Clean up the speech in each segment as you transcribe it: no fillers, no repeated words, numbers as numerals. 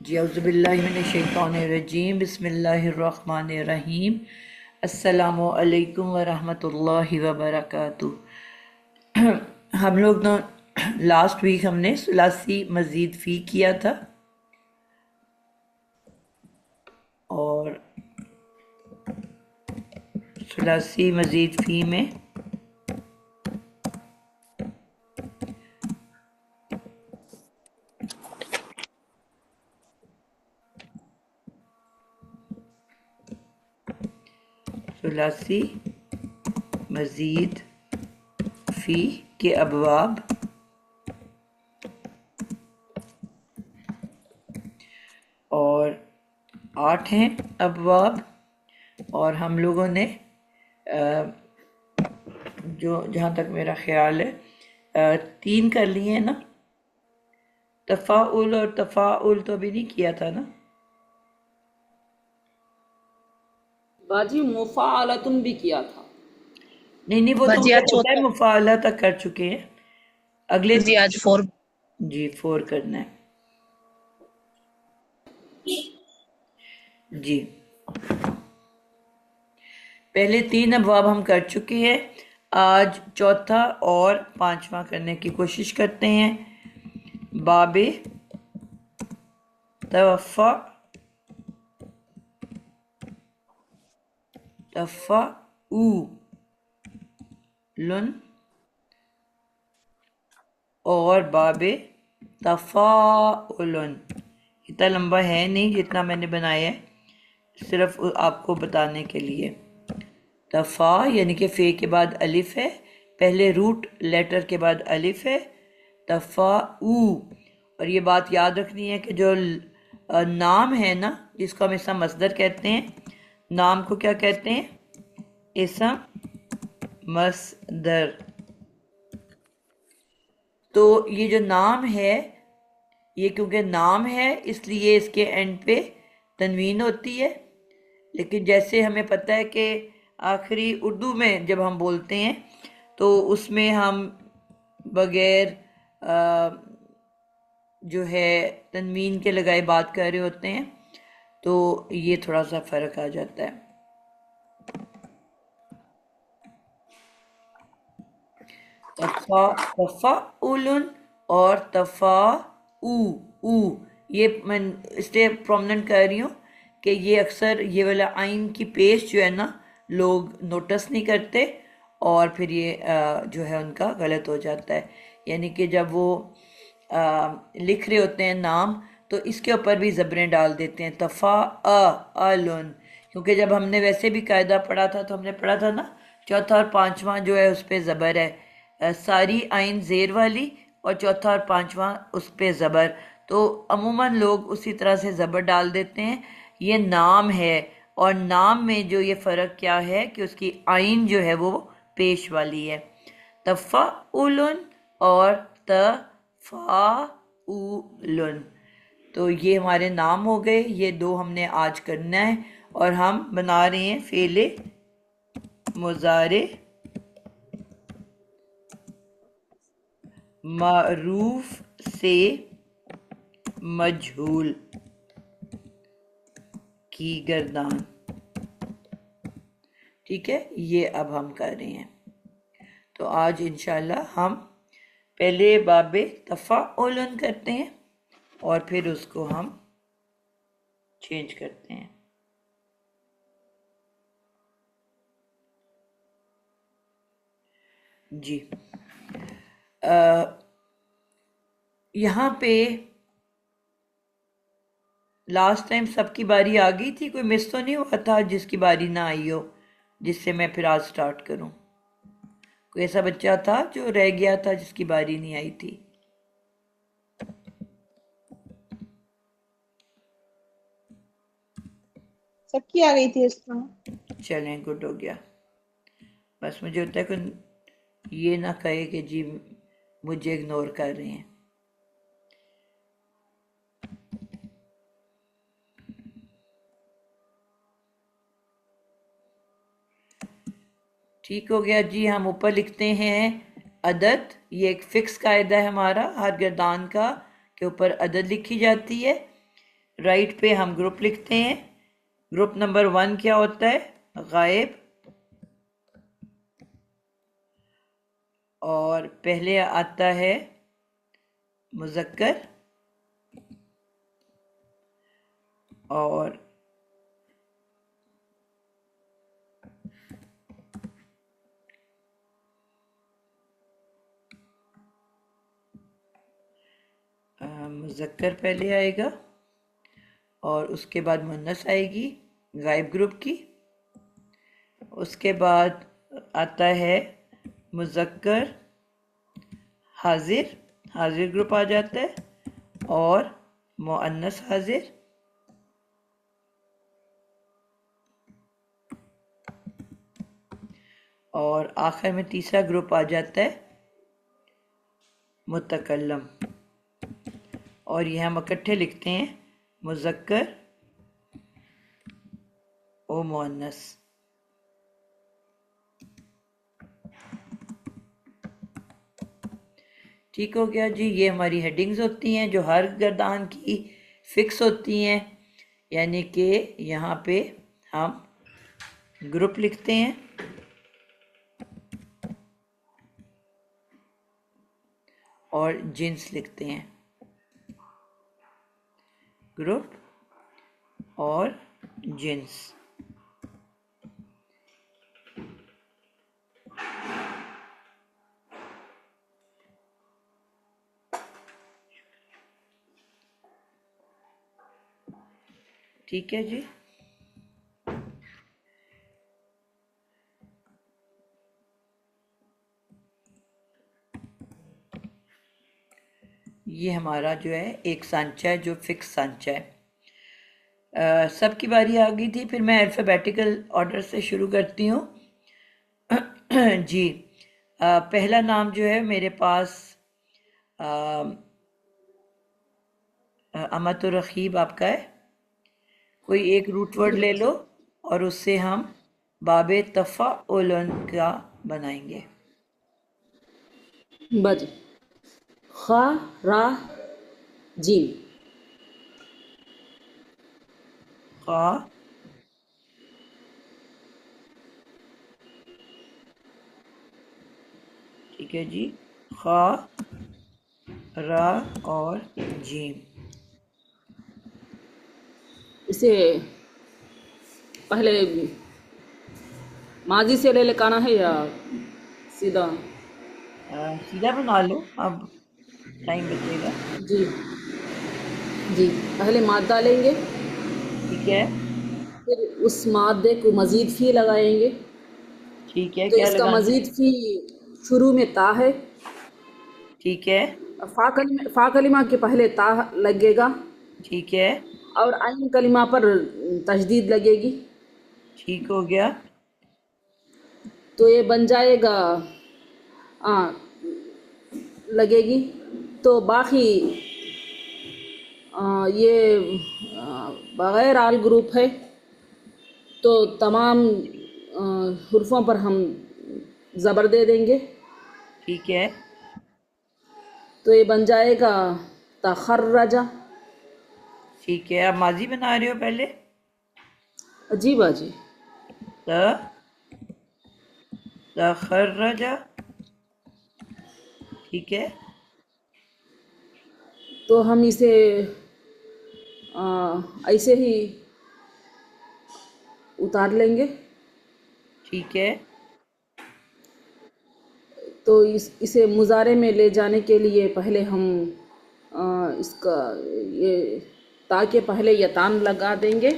जी औज़ुबिल्लाहि मिनश्शैतानिर्रजीम बिस्मिल्लाहिर्रहमानिर्रहीम। अस्सलामु अलैकुम व रहमतुल्लाहि व बरकातुहू। हम लोग ना लास्ट वीक हमने सुलासी मज़ीद फ़ी किया था और सुलासी मज़ीद फ़ी में सुलासी मज़ीद फ़ी के अबवाब और 8 हैं अबवाब। और हम लोगों ने जो जहाँ तक मेरा ख्याल है 3 कर लिए हैं ना। तफ़ाउल और तफ़ाउल तो अभी नहीं किया था ना। बाजी मुफ़ाअलतुन भी किया था। नहीं नहीं, वो तो बाजी मुझे आज पता है, चौथा। मुफ़ाअला तक कर चुके हैं। अगले जी आज 4। जी 4 करना है जी। पहले 3 अबवाब हम कर चुके हैं। आज चौथा और 5वां करने की कोशिश करते हैं। बाबे तवफ़ा तफ़ाउ लुन और बाबे तफ़ाउलन। इतना लंबा है नहीं जितना मैंने बनाया है, सिर्फ आपको बताने के लिए। तफ़ा यानी कि फ़े के बाद अलिफ है, पहले रूट लेटर के बाद अलिफ है। तफ़ाऊ। और ये बात याद रखनी है कि जो नाम है ना, जिसको हम इसम मसदर कहते हैं, नाम को क्या कहते हैं? इसम मसदर। तो ये जो नाम है, ये क्योंकि नाम है इसलिए इसके एंड पे तनवीन होती है। लेकिन जैसे हमें पता है कि आखिरी उर्दू में जब हम बोलते हैं तो उसमें हम बगैर जो है तनवीन के लगाए बात कर रहे होते हैं, तो ये थोड़ा सा फ़र्क आ जाता है। तफ़ाउलन और तफ़ाऊ। ये मैं इसलिए प्रोमिनेंट कर रही हूँ कि ये अक्सर ये वाला आइन की पेश जो है ना, लोग नोटिस नहीं करते और फिर ये जो है उनका गलत हो जाता है। यानी कि जब वो लिख रहे होते हैं नाम, तो इसके ऊपर भी ज़बरें डाल देते हैं, तफ़ाअलन। क्योंकि जब हमने वैसे भी कायदा पढ़ा था तो हमने पढ़ा था ना, चौथा और पांचवा जो है उस पर ज़बर है, सारी आइन ज़ेर वाली, और चौथा और पांचवा उस पर ज़बर। तो अमूमन लोग उसी तरह से ज़बर डाल देते हैं। ये नाम है, और नाम में जो ये फ़र्क क्या है कि उसकी आइन जो है वो पेश वाली है। तफ़ाउलन और तफ़ाउलन। तो ये हमारे नाम हो गए, ये 2 हमने आज करना है। और हम बना रहे हैं फ़ेले मुज़ारे मरूफ से मजहूल की गर्दान। ठीक है, ये अब हम कर रहे हैं। तो आज इंशाल्लाह हम पहले बाबे तफ़ाउलन करते हैं और फिर उसको हम चेंज करते हैं। जी यहाँ पे लास्ट टाइम सबकी बारी आ गई थी, कोई मिस तो नहीं हुआ था जिसकी बारी ना आई हो, जिससे मैं फिर आज स्टार्ट करूं? कोई ऐसा बच्चा था जो रह गया था जिसकी बारी नहीं आई थी? सबकी आ गई थी इस तरह। चलें, गुड हो गया। बस मुझे होता है कि ये ना कहे कि जी मुझे इग्नोर कर रहे हैं। ठीक हो गया जी। हम ऊपर लिखते हैं अदद। ये एक फिक्स कायदा है हमारा हर गर्दान का, के ऊपर अदद लिखी जाती है। राइट पे हम ग्रुप लिखते हैं। ग्रुप नंबर 1 क्या होता है? गायब। और पहले आता है मुज़क्कर और मुज़क्कर पहले आएगा और उसके बाद मुन्नस आएगी गायब ग्रुप की। उसके बाद आता है मुज़क्कर हाजिर, हाजिर ग्रुप आ जाता है, और मुअन्नस हाजिर, और आखिर में तीसरा ग्रुप आ जाता है मुतकल्लम। और ये हम इकट्ठे लिखते हैं मुज़क्कर और मुअन्नस। ठीक हो गया जी। ये हमारी हेडिंग्स होती हैं जो हर गर्दान की फिक्स होती हैं, यानी कि यहाँ पे हम ग्रुप लिखते हैं और जिन्स लिखते हैं। ग्रुप और जिन्स। ठीक है जी। ये हमारा जो है एक सांचा है जो फिक्स सांचा है। सबकी बारी आ गई थी, फिर मैं अल्फ़ाबेटिकल ऑर्डर से शुरू करती हूँ। जी। पहला नाम जो है मेरे पास अमतुर रखीब आपका है। कोई एक रूट वर्ड ले लो और उससे हम बाबे तफ़ाउलन का बनाएंगे। बज खा रा जीम। खा ठीक है जी। खा, रा और जीम। इसे पहले माजी से ले लेकर आना है या सीधा? सीधा बना लो, अब टाइम बचेगा। जी जी, पहले माद डालेंगे, ठीक है। फिर उस मादे को मज़ीद फ़ी लगाएंगे। ठीक है, तो क्या इसका लगाना है? मज़ीद फ़ी शुरू में ता है। ठीक है। फ़ा कलिमा के पहले ता लगेगा ठीक है। और आइन कलिमा पर तशदीद लगेगी। ठीक हो गया। तो ये बन जाएगा आ, लगेगी। तो बाकी ये बग़ैर आल ग्रुप है, तो तमाम हुर्फ़ों पर हम ज़बर दे देंगे। ठीक है। तो ये बन जाएगा तखर्रजा। ठीक है, आप माजी बना रहे हो पहले। अजीब अजी। त तखर्रजा। ठीक है। तो हम इसे ऐसे ही उतार लेंगे। ठीक है। तो इसे मुज़ारे में ले जाने के लिए पहले हम इसका ये ताकि पहले ये तान लगा देंगे।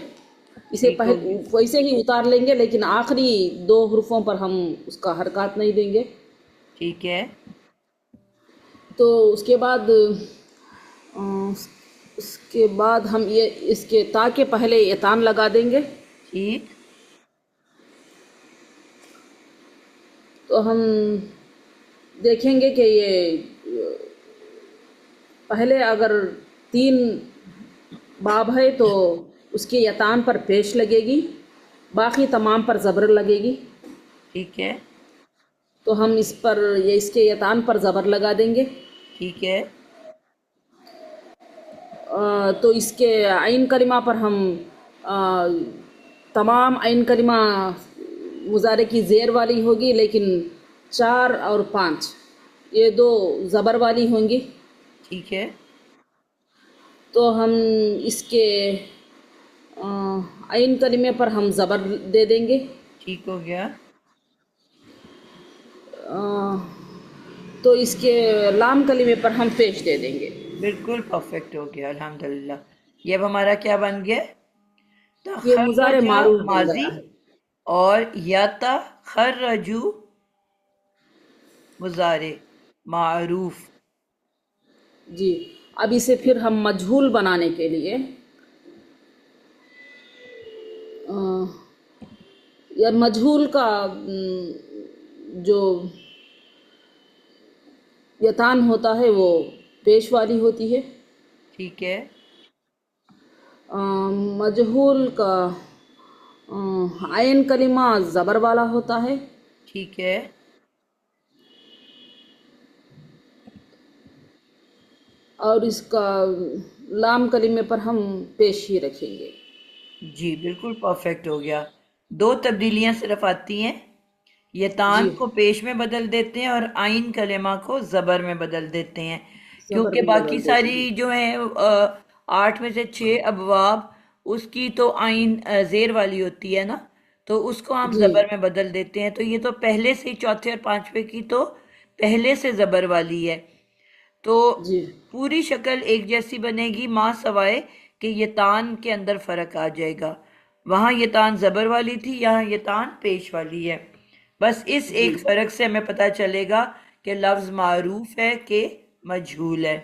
इसे ठीक हो पहले गया। वैसे ही उतार लेंगे, लेकिन आखिरी दो हुर्फों पर हम उसका हरकत नहीं देंगे। ठीक है। तो उसके बाद उसके बाद हम ये इसके ताकि पहले ये तान लगा देंगे। ठीक। तो हम देखेंगे कि ये पहले अगर 3 बाब है तो उसके यतान पर पेश लगेगी, बाकी तमाम पर ज़बर लगेगी। ठीक है। तो हम इस पर ये इसके यतान पर ज़बर लगा देंगे। ठीक है। तो इसके आइन कलिमा पर हम अ, तमाम आइन कलिमा मुजारे की ज़ेर वाली होगी, लेकिन 4 और 5 ये दो ज़बर वाली होंगी। ठीक है। तो हम इसके आइन कलिमे पर हम ज़बर दे देंगे। ठीक हो गया। अ, तो इसके लाम कलिमे पर हम पेश दे देंगे। बिल्कुल परफेक्ट हो गया, अल्हम्दुलिल्लाह। ये अब हमारा क्या बन गया? ये मुजारे तखर्रजा मारूफ बन माजी गया है। और याता खर्रजू मुजारे मारूफ। जी, अब इसे फिर हम मजहूल बनाने के लिए अ, या मजहूल का जो यतान होता है वो पेश वाली होती है। ठीक है। अ, मजहूल का आयन कलिमा ज़बर वाला होता है। ठीक है। और इसका लाम कलिमे पर हम पेश ही रखेंगे। जी बिल्कुल परफेक्ट हो गया। दो तब्दीलियां सिर्फ आती हैं, ये जी, तान को पेश में बदल देते हैं और आइन कलेमा को ज़बर में बदल देते हैं। ज़बर क्योंकि में बाकी बदल देते सारी हैं। जो है 8 में से 6 अबवाब उसकी तो आइन ज़ेर वाली होती है ना, तो उसको हम जी, ज़बर में बदल देते हैं। तो ये तो पहले से ही चौथे और पांचवे की तो पहले से ज़बर वाली है, तो जी, पूरी शक्ल एक जैसी बनेगी, माँ सवाए कि ये तान के अंदर फ़र्क आ जाएगा। वहाँ ये तान ज़बर वाली थी, यहाँ ये तान पेश वाली है। बस इस जी, एक फ़र्क से हमें पता चलेगा कि लफ्ज़ मारूफ है कि मजहूल है।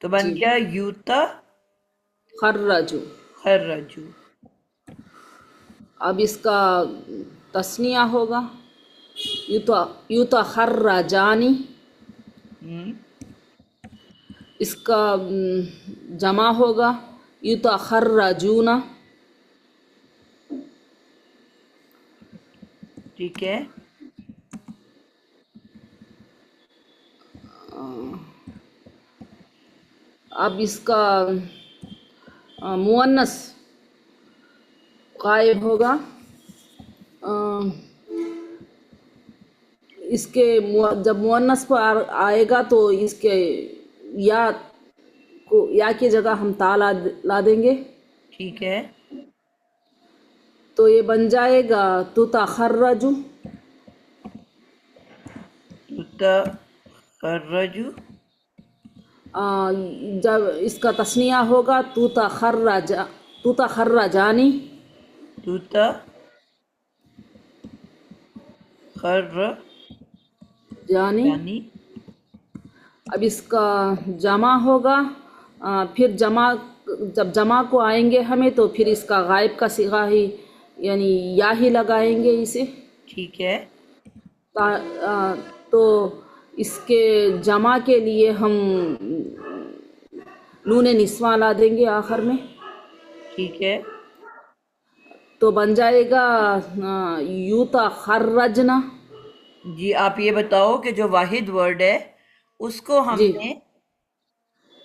तो बन जी। गया यूता खर्राजू। खर्रजू। अब इसका तस्निया होगा यूता यूता खर्राजानी। हम्म। इसका जमा होगा यूता खर्राजूना। ठीक है। अब इसका मुअन्नस गायब होगा। अ, इसके जब मुअन्नस पर आएगा तो इसके या को या की जगह हम ता ला देंगे। ठीक है। तो ये बन जाएगा तुता खर्रजू। यूता खर्रजू। जब इसका तस्निया होगा तुता खर्रा जानी। तूता खर्र जानी। यानी। अब इसका जमा होगा। फिर जमा जब जमा को आएंगे हमें तो फिर इसका गायब का सिगा ही यानी या ही लगाएंगे इसे। ठीक है। तो इसके जमा के लिए हम नून निस्वा ला देंगे आखिर में। ठीक है। तो बन जाएगा यूता खर्रजना। जी आप ये बताओ कि जो वाहिद वर्ड है उसको जी, हमने,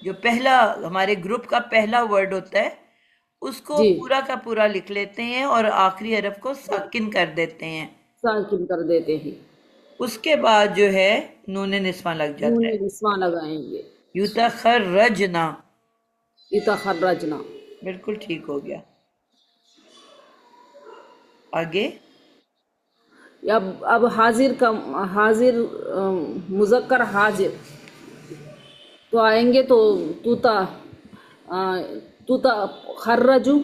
जो पहला हमारे ग्रुप का पहला वर्ड होता है, उसको जी, पूरा का पूरा लिख लेते हैं और आखिरी हरफ को साकिन कर देते हैं। साकिन कर देते हैं। उसके बाद जो है नून निस्वां लग नून जाता है। निस्वा लगाएंगे। युतखर्रजना। यूता खर्रजना। बिल्कुल ठीक हो गया। आगे। अब हाजिर का हाजिर मुजक्कर हाजिर तो आएंगे तो तूता अ, तूता खर्रजू।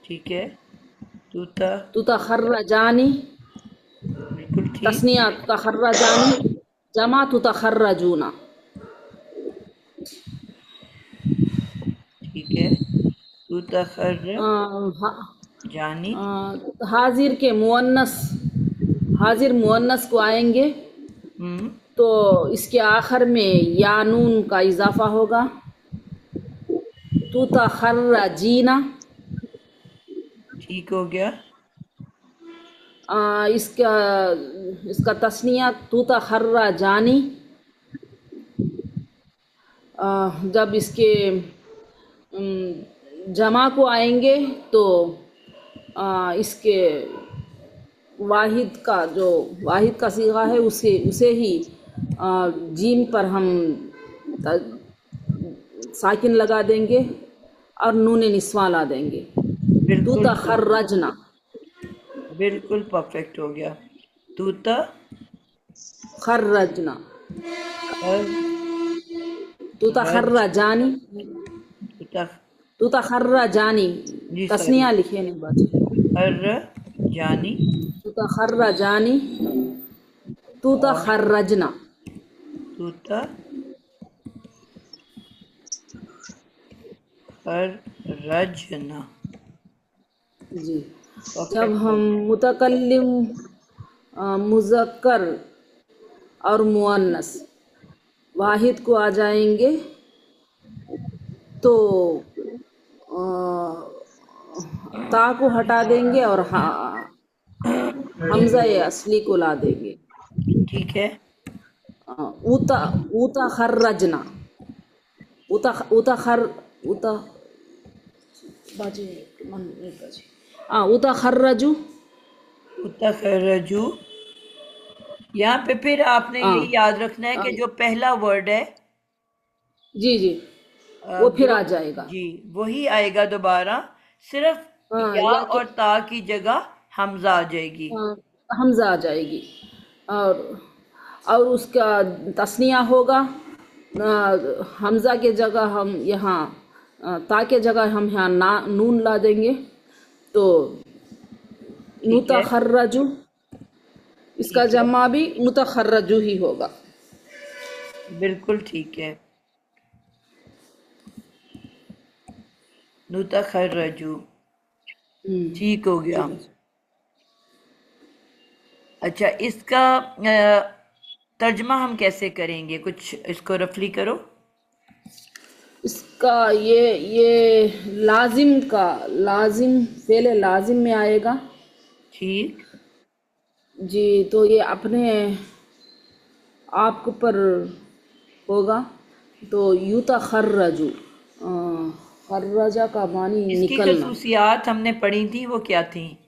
ठीक है। तूता। तूता खर्रा जानी। बिल्कुल ठीक। तस्निया तूता खर्रा जानी। जमा तूता खर्रा जूना। ठीक है। तूतखर्र जानी। हाजिर के मुअन्नस हाजिर मुअन्नस को आएंगे हम्म। तो इसके आखिर में या नून का इजाफा होगा। तूता खर्रा जीना। ठीक हो गया। इसका इसका तस्निया तूता खर्रा जानी। जब इसके जमा को आएंगे तो इसके वाहिद का सीगा है उसे उसे ही जीम पर हम त- साकिन लगा देंगे और नून निस्वा ला देंगे। तू बिल्कुल सही, तखर्रजना। बिल्कुल परफेक्ट हो गया। तूता खर्रजना। खर तू रज तखर्रजानी। तूता, तू तखर्रजानी। जी सॉरी, तस्निया लिखे नहीं बचे। खर जानी तू तखर्रजानी। तू और तखर्रजना। तूता खर रजना। जी। जब परफेक्ट हो हम गया। मुतकल्लिम मुज़क्कर और मुअन्नस वाहिद को आ जाएंगे तो अ, ता को हटा देंगे और हमजा ये असली को ला देंगे। ठीक है। उता उता खर्रजना। उता उता खर उता बाजे मन नहीं बाजे। उता खर्रजू। तूता खर रजू। यहाँ पे फिर आपने हाँ ये याद रखना है कि जो पहला वर्ड है, जी जी वो फिर जो, आ जाएगा। जी, वही आएगा दोबारा। सिर्फ हाँ या या तो और ता की जगह हमजा आ जाएगी। हाँ, हमजा आ जाएगी। और उसका तस्निया होगा। हमजा के जगह हम यहाँ ता के जगह हम यहाँ ना नून ला देंगे तो ठीक है, मुतखर्रजू। इसका ठीक है, जमा भी मुतखर्रजू ही होगा। बिल्कुल ठीक है। नूता खर रजू, ठीक हो जी गया। बस। अच्छा, इसका तर्जमा हम कैसे करेंगे? कुछ इसको रफली करो। इसका ये लाजिम फेले लाजिम में आएगा। ठीक। जी तो ये अपने आप के ऊपर होगा तो यूता खर्रजू। खर्रजा का मानी इसकी निकलना। खसूसियात हमने पढ़ी थी, वो क्या थी?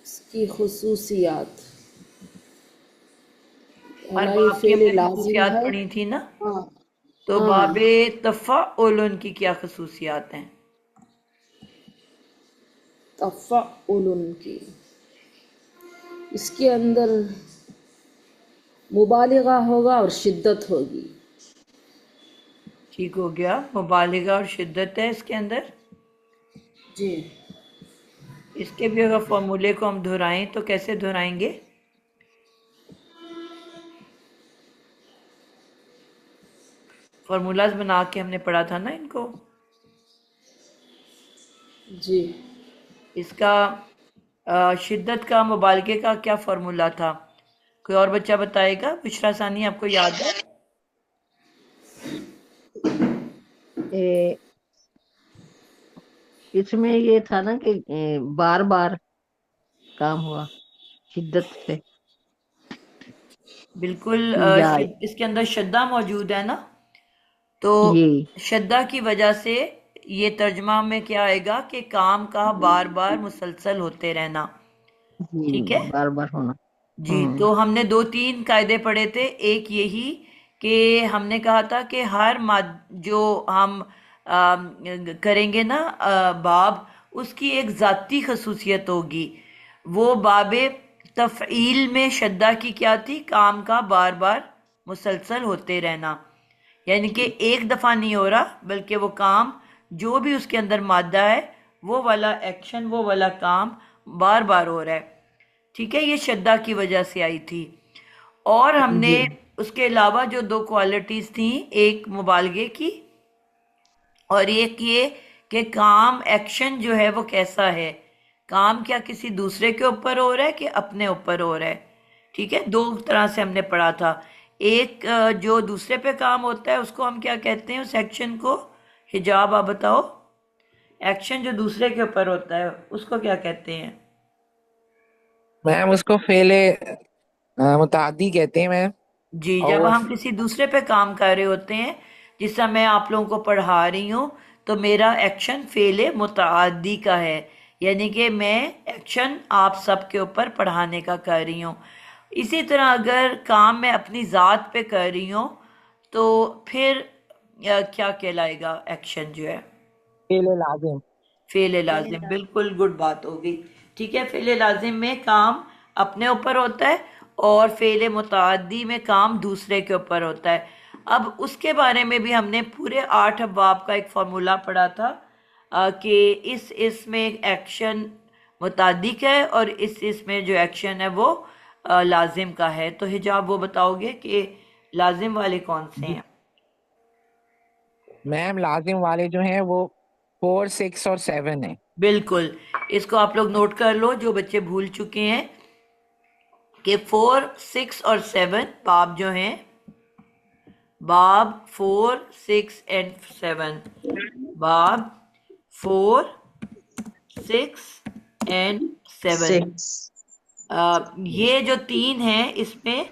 इसकी खसूसियात हर पहला ये बाब की फेले हमने लाजिम खसूसियात है। पढ़ी थी ना। हाँ तो हाँ। बाबे तफ़अउल की क्या खसूसियात हैं? तफ़अउल की इसके अंदर मुबालिगा होगा और शिद्दत होगी। ठीक हो गया, मुबालिगा और शिद्दत है इसके अंदर। जी इसके भी अगर फॉर्मूले को हम दोहराएं तो कैसे दोहराएंगे? फॉर्मूलाज बना के हमने पढ़ा था ना इनको। जी। इसका शिद्दत का, मुबालगे का क्या फॉर्मूला था? कोई और बच्चा बताएगा? बुशरा सानी, आपको याद है? ए, इसमें ये था ना कि बार बार काम हुआ शिद्दत से। बिल्कुल। या इसके अंदर शद्दा मौजूद है ना, तो ये शद्दा की वजह से ये तर्जमा में क्या आएगा कि काम का बार बार मुसलसल होते रहना। ठीक है बार बार होना। जी। तो हम्म। हमने दो तीन कायदे पढ़े थे। एक यही कि हमने कहा था कि हर माद जो हम करेंगे ना बाब, उसकी एक ज़ाती खसूसियत होगी। वो बाबे तफ़ईल में शद्दा की क्या थी? काम का बार बार मुसलसल होते रहना। यानी कि एक दफ़ा नहीं हो रहा, बल्कि वो काम जो भी उसके अंदर मादा है, वो वाला एक्शन, वो वाला काम बार बार हो रहा है। ठीक है, ये शद्दा की वजह से आई थी। और हमने जी उसके अलावा जो दो क्वालिटीज़ थी, एक मुबालगे की और एक ये कि काम, एक्शन जो है वो कैसा है। काम क्या किसी दूसरे के ऊपर हो रहा है कि अपने ऊपर हो रहा है? ठीक है, दो तरह से हमने पढ़ा था। एक जो दूसरे पे काम होता है उसको हम क्या कहते हैं? उस एक्शन को, हिजाब आप बताओ। एक्शन जो दूसरे के ऊपर होता है उसको क्या कहते हैं? मैम उसको फेले मुतादी कहते हैं मैम। जी, और जब वो हम किसी दूसरे पे काम कर रहे होते हैं, जिस समय मैं आप लोगों को पढ़ा रही हूँ, तो मेरा एक्शन फेले मुतअद्दी का है, यानी कि मैं एक्शन आप सबके ऊपर पढ़ाने का कर रही हूँ। इसी तरह अगर काम मैं अपनी ज़ात पे कर रही हूँ, तो फिर क्या कहलाएगा एक्शन जो है? फेले लाजिम। फेल लाजिम, बिल्कुल गुड बात हो गई। ठीक है, फेल लाजिम में काम अपने ऊपर होता है और फेल मुताद्दी में काम दूसरे के ऊपर होता है। अब उसके बारे में भी हमने पूरे 8 अबवाब का एक फार्मूला पढ़ा था, कि इस इसमें एक्शन मुताद्दी का है और इस इसमें जो एक्शन है वो लाजिम का है। तो हिजाब वो बताओगे कि लाजिम वाले कौन से जी हैं? मैम, लाजिम वाले जो हैं वो 4, 6 और 7 है। बिल्कुल, इसको आप लोग नोट कर लो जो बच्चे भूल चुके हैं, कि 4, 6 और 7 बाब जो हैं, बाब 4, 6 एंड 7, बाब 4, 6 एंड 7। 6। ये जो तीन हैं, इसमें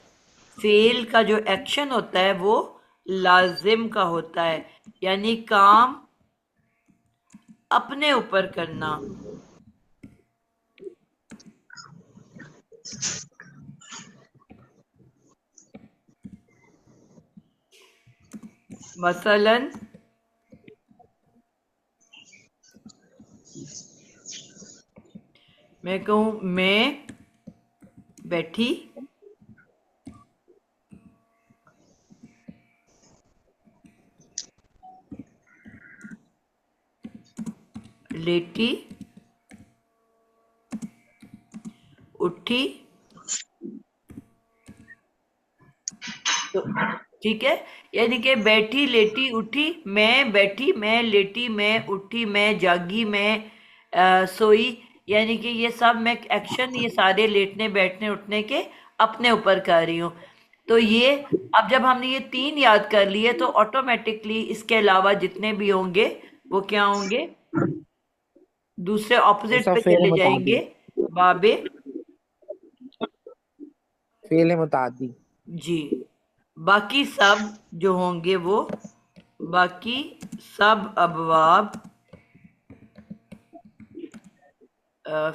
फेल का जो एक्शन होता है वो लाजिम का होता है, यानी काम अपने ऊपर करना। मसलन मैं कहूँ मैं बैठी, लेटी, उठी, तो ठीक है, यानी कि बैठी, लेटी, उठी, मैं बैठी, मैं लेटी, मैं उठी, मैं जागी, मैं सोई, यानी कि ये सब मैं एक्शन, ये सारे लेटने बैठने उठने के अपने ऊपर कर रही हूँ। तो ये, अब जब हमने ये तीन याद कर लिए तो ऑटोमेटिकली इसके अलावा जितने भी होंगे वो क्या होंगे? दूसरे वो ऑपोजिट सब पे फेले चले मुतादी। जाएंगे, बाबे। फेले मुतादी। जी, बाकी सब जो होंगे वो, बाकी सब अबवाब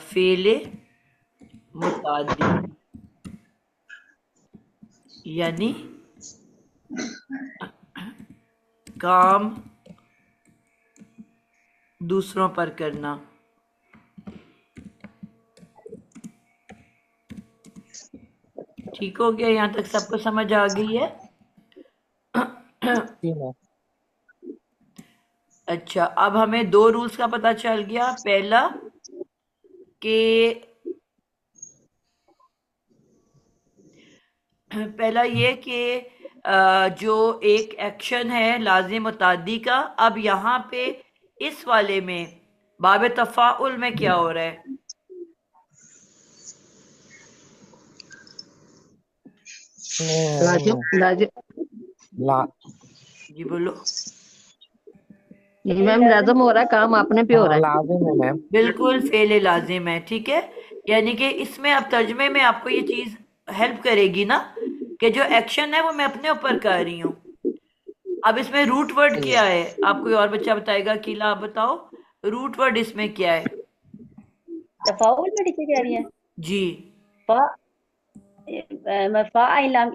फेले मुतादी, यानी काम दूसरों पर करना। ठीक हो गया? यहाँ तक सबको समझ आ गई है? जी मैम। अच्छा, अब हमें दो रूल्स का पता चल गया। पहला कि पहला ये कि जो एक एक्शन है लाजिम मुतादी का, अब यहाँ पे इस वाले में बाब तफ़ाउल में क्या हो रहा है? लाजिम लाजिम ला जी बोलो। नहीं मैम, लाजम हो रहा है, काम अपने पे हो हाँ, रहा है। लाजिम है मैम। बिल्कुल फेल लाजिम है, ठीक है। यानी कि इसमें अब तर्जमे में आपको ये चीज हेल्प करेगी ना, कि जो एक्शन है वो मैं अपने ऊपर कर रही हूँ। अब इसमें रूट वर्ड क्या है? आप कोई और बच्चा बताएगा? कीला आप बताओ, रूट वर्ड इसमें क्या है? तफाउल में टीचर कह रही है। जी। फा मैं फा इलाम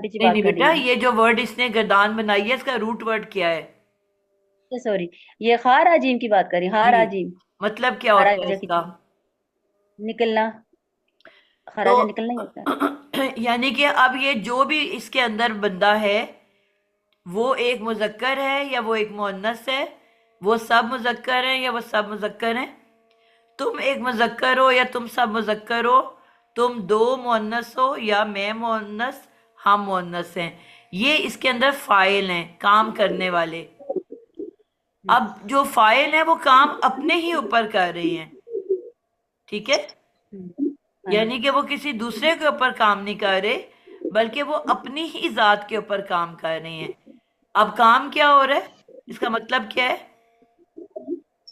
टीचर नहीं बात नहीं कर रही बेटा, हूँ। ये जो वर्ड इसने गर्दान बनाई है, इसका रूट वर्ड क्या है? सॉरी, ये खार अजीम की बात कर रही, जी, खार अजीम। मतलब क्या होता है खराजा इसका? निकलना, तो खराजा निकलना ही होता है। यानी कि अब ये जो भी इसके अंदर बंदा है, वो एक मुजक्कर है या वो एक मुअन्नस है? वो सब मुजक्कर हैं या वो सब मुजक्कर हैं? तुम एक मुजक्कर हो या तुम सब मुजक्कर हो? तुम दो मुअन्नस हो या मैं मुअन्नस, हम मुअन्नस हैं? ये इसके अंदर फाइल हैं, काम करने वाले। अब जो फाइल है वो काम अपने ही ऊपर कर रही हैं, ठीक है। हाँ यानी जी। कि वो किसी दूसरे के ऊपर काम नहीं कर रहे, बल्कि वो अपनी ही जात के ऊपर काम कर रही हैं। अब काम क्या हो रहा है, इसका मतलब क्या है?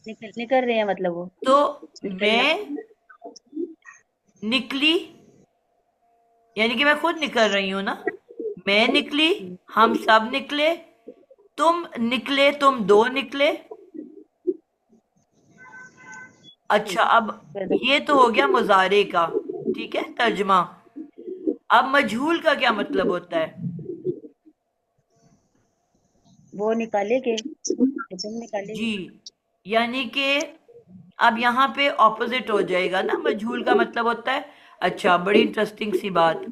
निकल रहे हैं मतलब वो तो निकलना। मैं निकली, यानी कि मैं खुद निकल रही हूं ना। मैं निकली, हम सब निकले, तुम निकले, तुम दो निकले। अच्छा, अब ये तो हो गया मुजारे का, ठीक है, तर्जमा। अब मजहूल का क्या मतलब होता है? वो निकालेगे, कि तुम निकालेगे। जी, यानी कि अब यहाँ पे ऑपोजिट हो जाएगा ना, मजहूल का मतलब होता है। अच्छा, बड़ी इंटरेस्टिंग सी बात।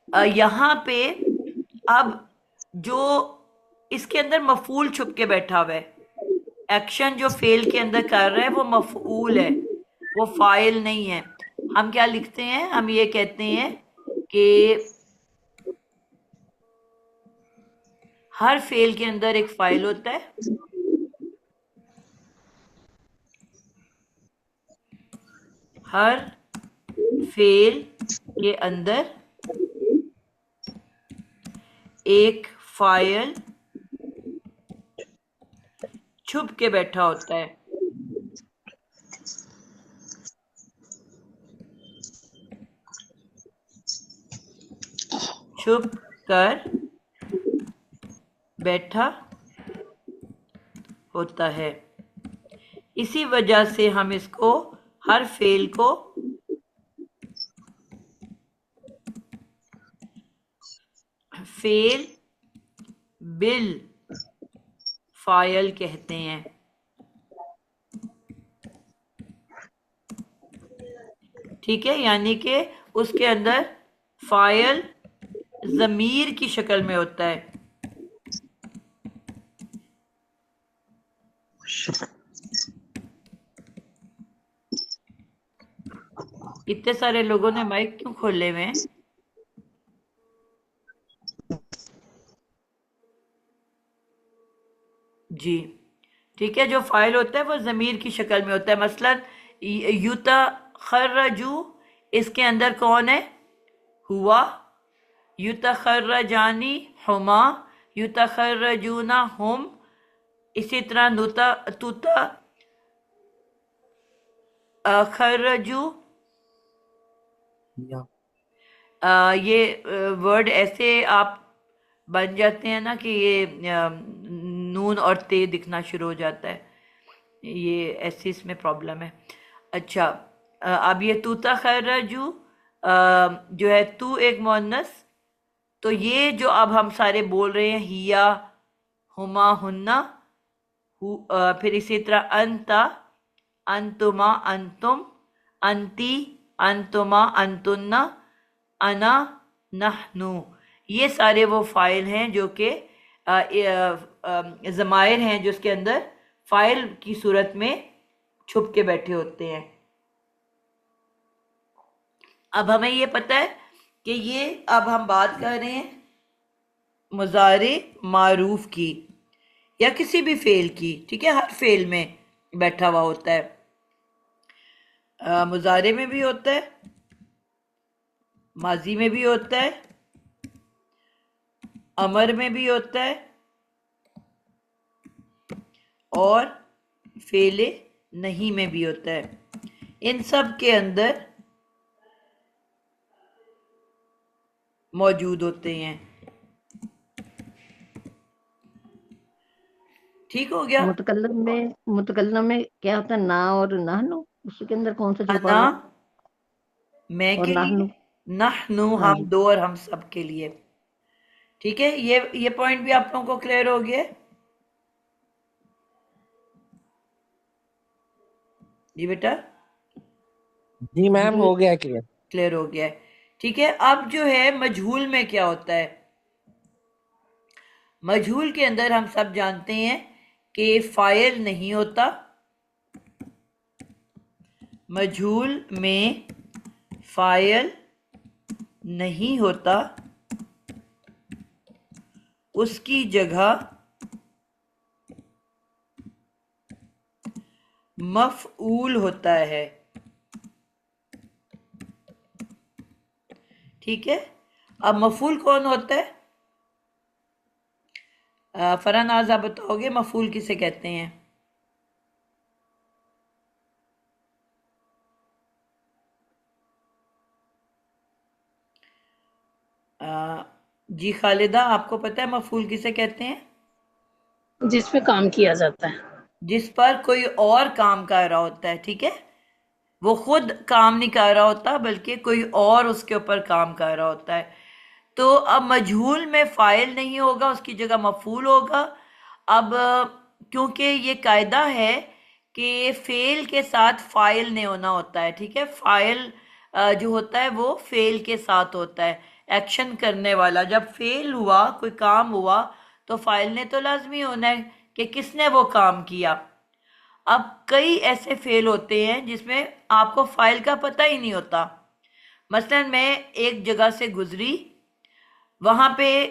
यहाँ पे अब जो इसके अंदर मफूल छुप के बैठा हुआ है, एक्शन जो फेल के अंदर कर रहा है वो मफूल है, वो फाइल नहीं है। हम क्या लिखते हैं, हम ये कहते हैं कि हर फेल के अंदर एक फाइल होता है। हर फेल के अंदर एक फाइल छुप के बैठा होता है। छुप कर बैठा होता है। इसी वजह से हम इसको, हर फेल को फेल बिल फाइल कहते हैं। ठीक है, यानी कि उसके अंदर फाइल ज़मीर की शक्ल में होता है। इतने सारे लोगों ने माइक क्यों खोले हुए हैं? जी, ठीक है, जो फाइल होता है वो ज़मीर की शक्ल में होता है। मसलन युता खर्रजू, इसके अंदर कौन है? हुआ। युता खर्रजानी हुमा, युता खर्रजूना हुम। इसी तरह नुता तुता खर्रजू। या ये वर्ड ऐसे आप बन जाते हैं ना कि ये नून और ते दिखना शुरू हो जाता है, ये ऐसी इसमें प्रॉब्लम है। अच्छा, अब ये तूता खैरजू जो है, तू एक मुअन्नस, तो ये जो अब हम सारे बोल रहे हैं, हिया, हुमा, हुन्ना, फिर इसी तरह अंता, अंतुमा, अंतुम, अंती, अंतुमा, अंतुन्ना, अना, नहनु। ये सारे वो फाइल हैं जो कि ज़मायर हैं, जो उसके अंदर फाइल की सूरत में छुप के बैठे होते हैं। अब हमें ये पता है कि ये, अब हम बात कर रहे हैं मुजारे मारूफ की या किसी भी फेल की, ठीक है, हर फेल में बैठा हुआ होता है। मुजारे में भी होता है, माजी में भी होता है, अमर में भी होता है, और फेले नहीं में भी होता है। इन सब के अंदर मौजूद होते हैं। ठीक हो गया। मुतकल्लम में क्या होता है? ना और नाहनु, उसके अंदर कौन सा छुपा अना हुआ है? मैं और के लिए, नाहनु? नहनु हाँ हम जी। दो और हम सब के लिए। ठीक है, ये पॉइंट भी आप लोगों को क्लियर हो गया है? जी बेटा, जी मैम, जी। हो गया क्लियर। क्लियर हो गया है। ठीक है, अब जो है मजहूल में क्या होता है? मजहूल के अंदर हम सब जानते हैं कि फाइल नहीं होता। मजहूल में फाइल नहीं होता, उसकी जगह मफऊल होता है। ठीक है, अब मफूल कौन होता है? फरहानाज, आप बताओगे मफूल किसे कहते हैं? जी खालिदा, आपको पता है मफूल किसे कहते हैं? जिस पे काम किया जाता है। जिस पर कोई और काम कर रहा होता है, ठीक है। वो खुद काम नहीं कर रहा होता बल्कि कोई और उसके ऊपर काम कर रहा होता है। तो अब मजहूल में फाइल नहीं होगा, उसकी जगह मफूल होगा। अब क्योंकि ये कायदा है कि फेल के साथ फाइल नहीं होना होता है, ठीक है। फाइल जो होता है वो फेल के साथ होता है, एक्शन करने वाला। जब फेल हुआ, कोई काम हुआ, तो फाइल ने तो लाजमी होना है कि किसने वो काम किया। अब कई ऐसे फेल होते हैं जिसमें आपको फाइल का पता ही नहीं होता। मसलन मैं एक जगह से गुजरी, वहां पे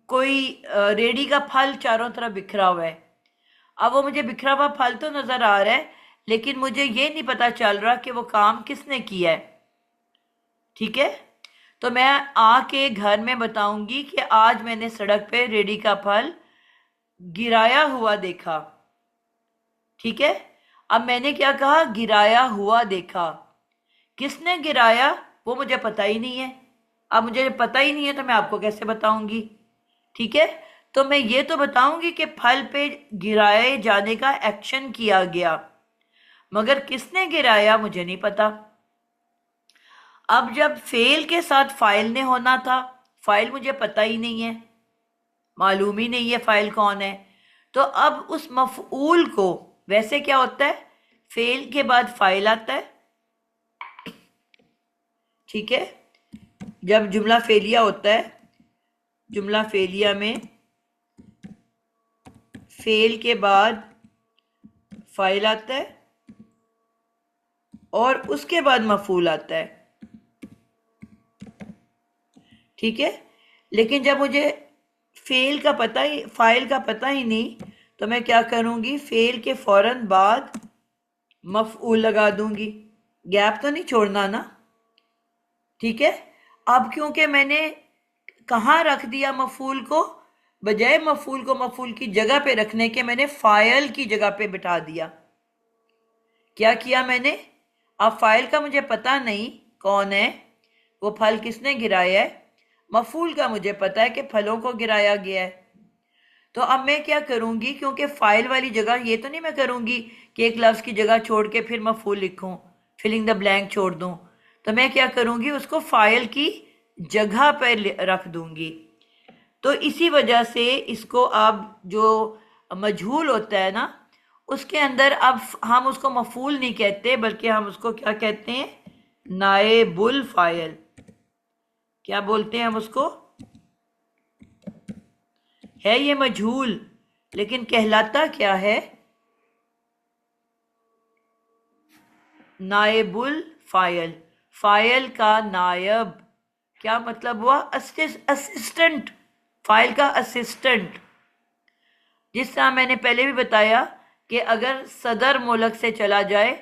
कोई रेडी का फल चारों तरफ बिखरा हुआ है। अब वो मुझे बिखरा हुआ फल तो नजर आ रहा है, लेकिन मुझे ये नहीं पता चल रहा कि वो काम किसने किया है, ठीक है। तो मैं आके घर में बताऊंगी कि आज मैंने सड़क पे रेडी का फल गिराया हुआ देखा, ठीक है। अब मैंने क्या कहा? गिराया हुआ देखा। किसने गिराया वो मुझे पता ही नहीं है। अब मुझे पता ही नहीं है तो मैं आपको कैसे बताऊंगी, ठीक है। तो मैं ये तो बताऊंगी कि फल पे गिराए जाने का एक्शन किया गया, मगर किसने गिराया मुझे नहीं पता। अब जब फेल के साथ फाइल ने होना था, फाइल मुझे पता ही नहीं है, मालूम ही नहीं है फाइल कौन है। तो अब उस मफऊल को, वैसे क्या होता है, फेल के बाद फाइल आता है, ठीक है। जब जुमला फेलिया होता है, जुमला फेलिया में फेल के बाद फाइल आता है और उसके बाद मफूल आता है, ठीक है। लेकिन जब मुझे फेल का पता ही, फाइल का पता ही नहीं, तो मैं क्या करूंगी? फेल के फौरन बाद मफऊल लगा दूंगी। गैप तो नहीं छोड़ना ना, ठीक है। अब क्योंकि मैंने कहाँ रख दिया मफूल को, बजाय मफूल को मफूल की जगह पे रखने के मैंने फाइल की जगह पे बिठा दिया। क्या किया मैंने? अब फाइल का मुझे पता नहीं कौन है, वो फल किसने गिराया है। मफूल का मुझे पता है कि फलों को गिराया गया है। तो अब मैं क्या करूंगी? क्योंकि फाइल वाली जगह ये तो नहीं मैं करूंगी कि एक लफ्ज की जगह छोड़ के फिर मफूल लिखूं, फिलिंग द ब्लैंक छोड़ दूं। तो मैं क्या करूंगी? उसको फाइल की जगह पर रख दूंगी। तो इसी वजह से इसको अब जो मजहूल होता है ना, उसके अंदर अब हम उसको मफूल नहीं कहते बल्कि हम उसको क्या कहते हैं? नाएबुल फाइल। क्या बोलते हैं हम उसको? है ये मजहूल, लेकिन कहलाता क्या है? नाएबुल फाइल। फाइल का नायब। क्या मतलब हुआ? असिस्टेंट, फाइल का असिस्टेंट। जिस तरह मैंने पहले भी बताया कि अगर सदर मुल्क से चला जाए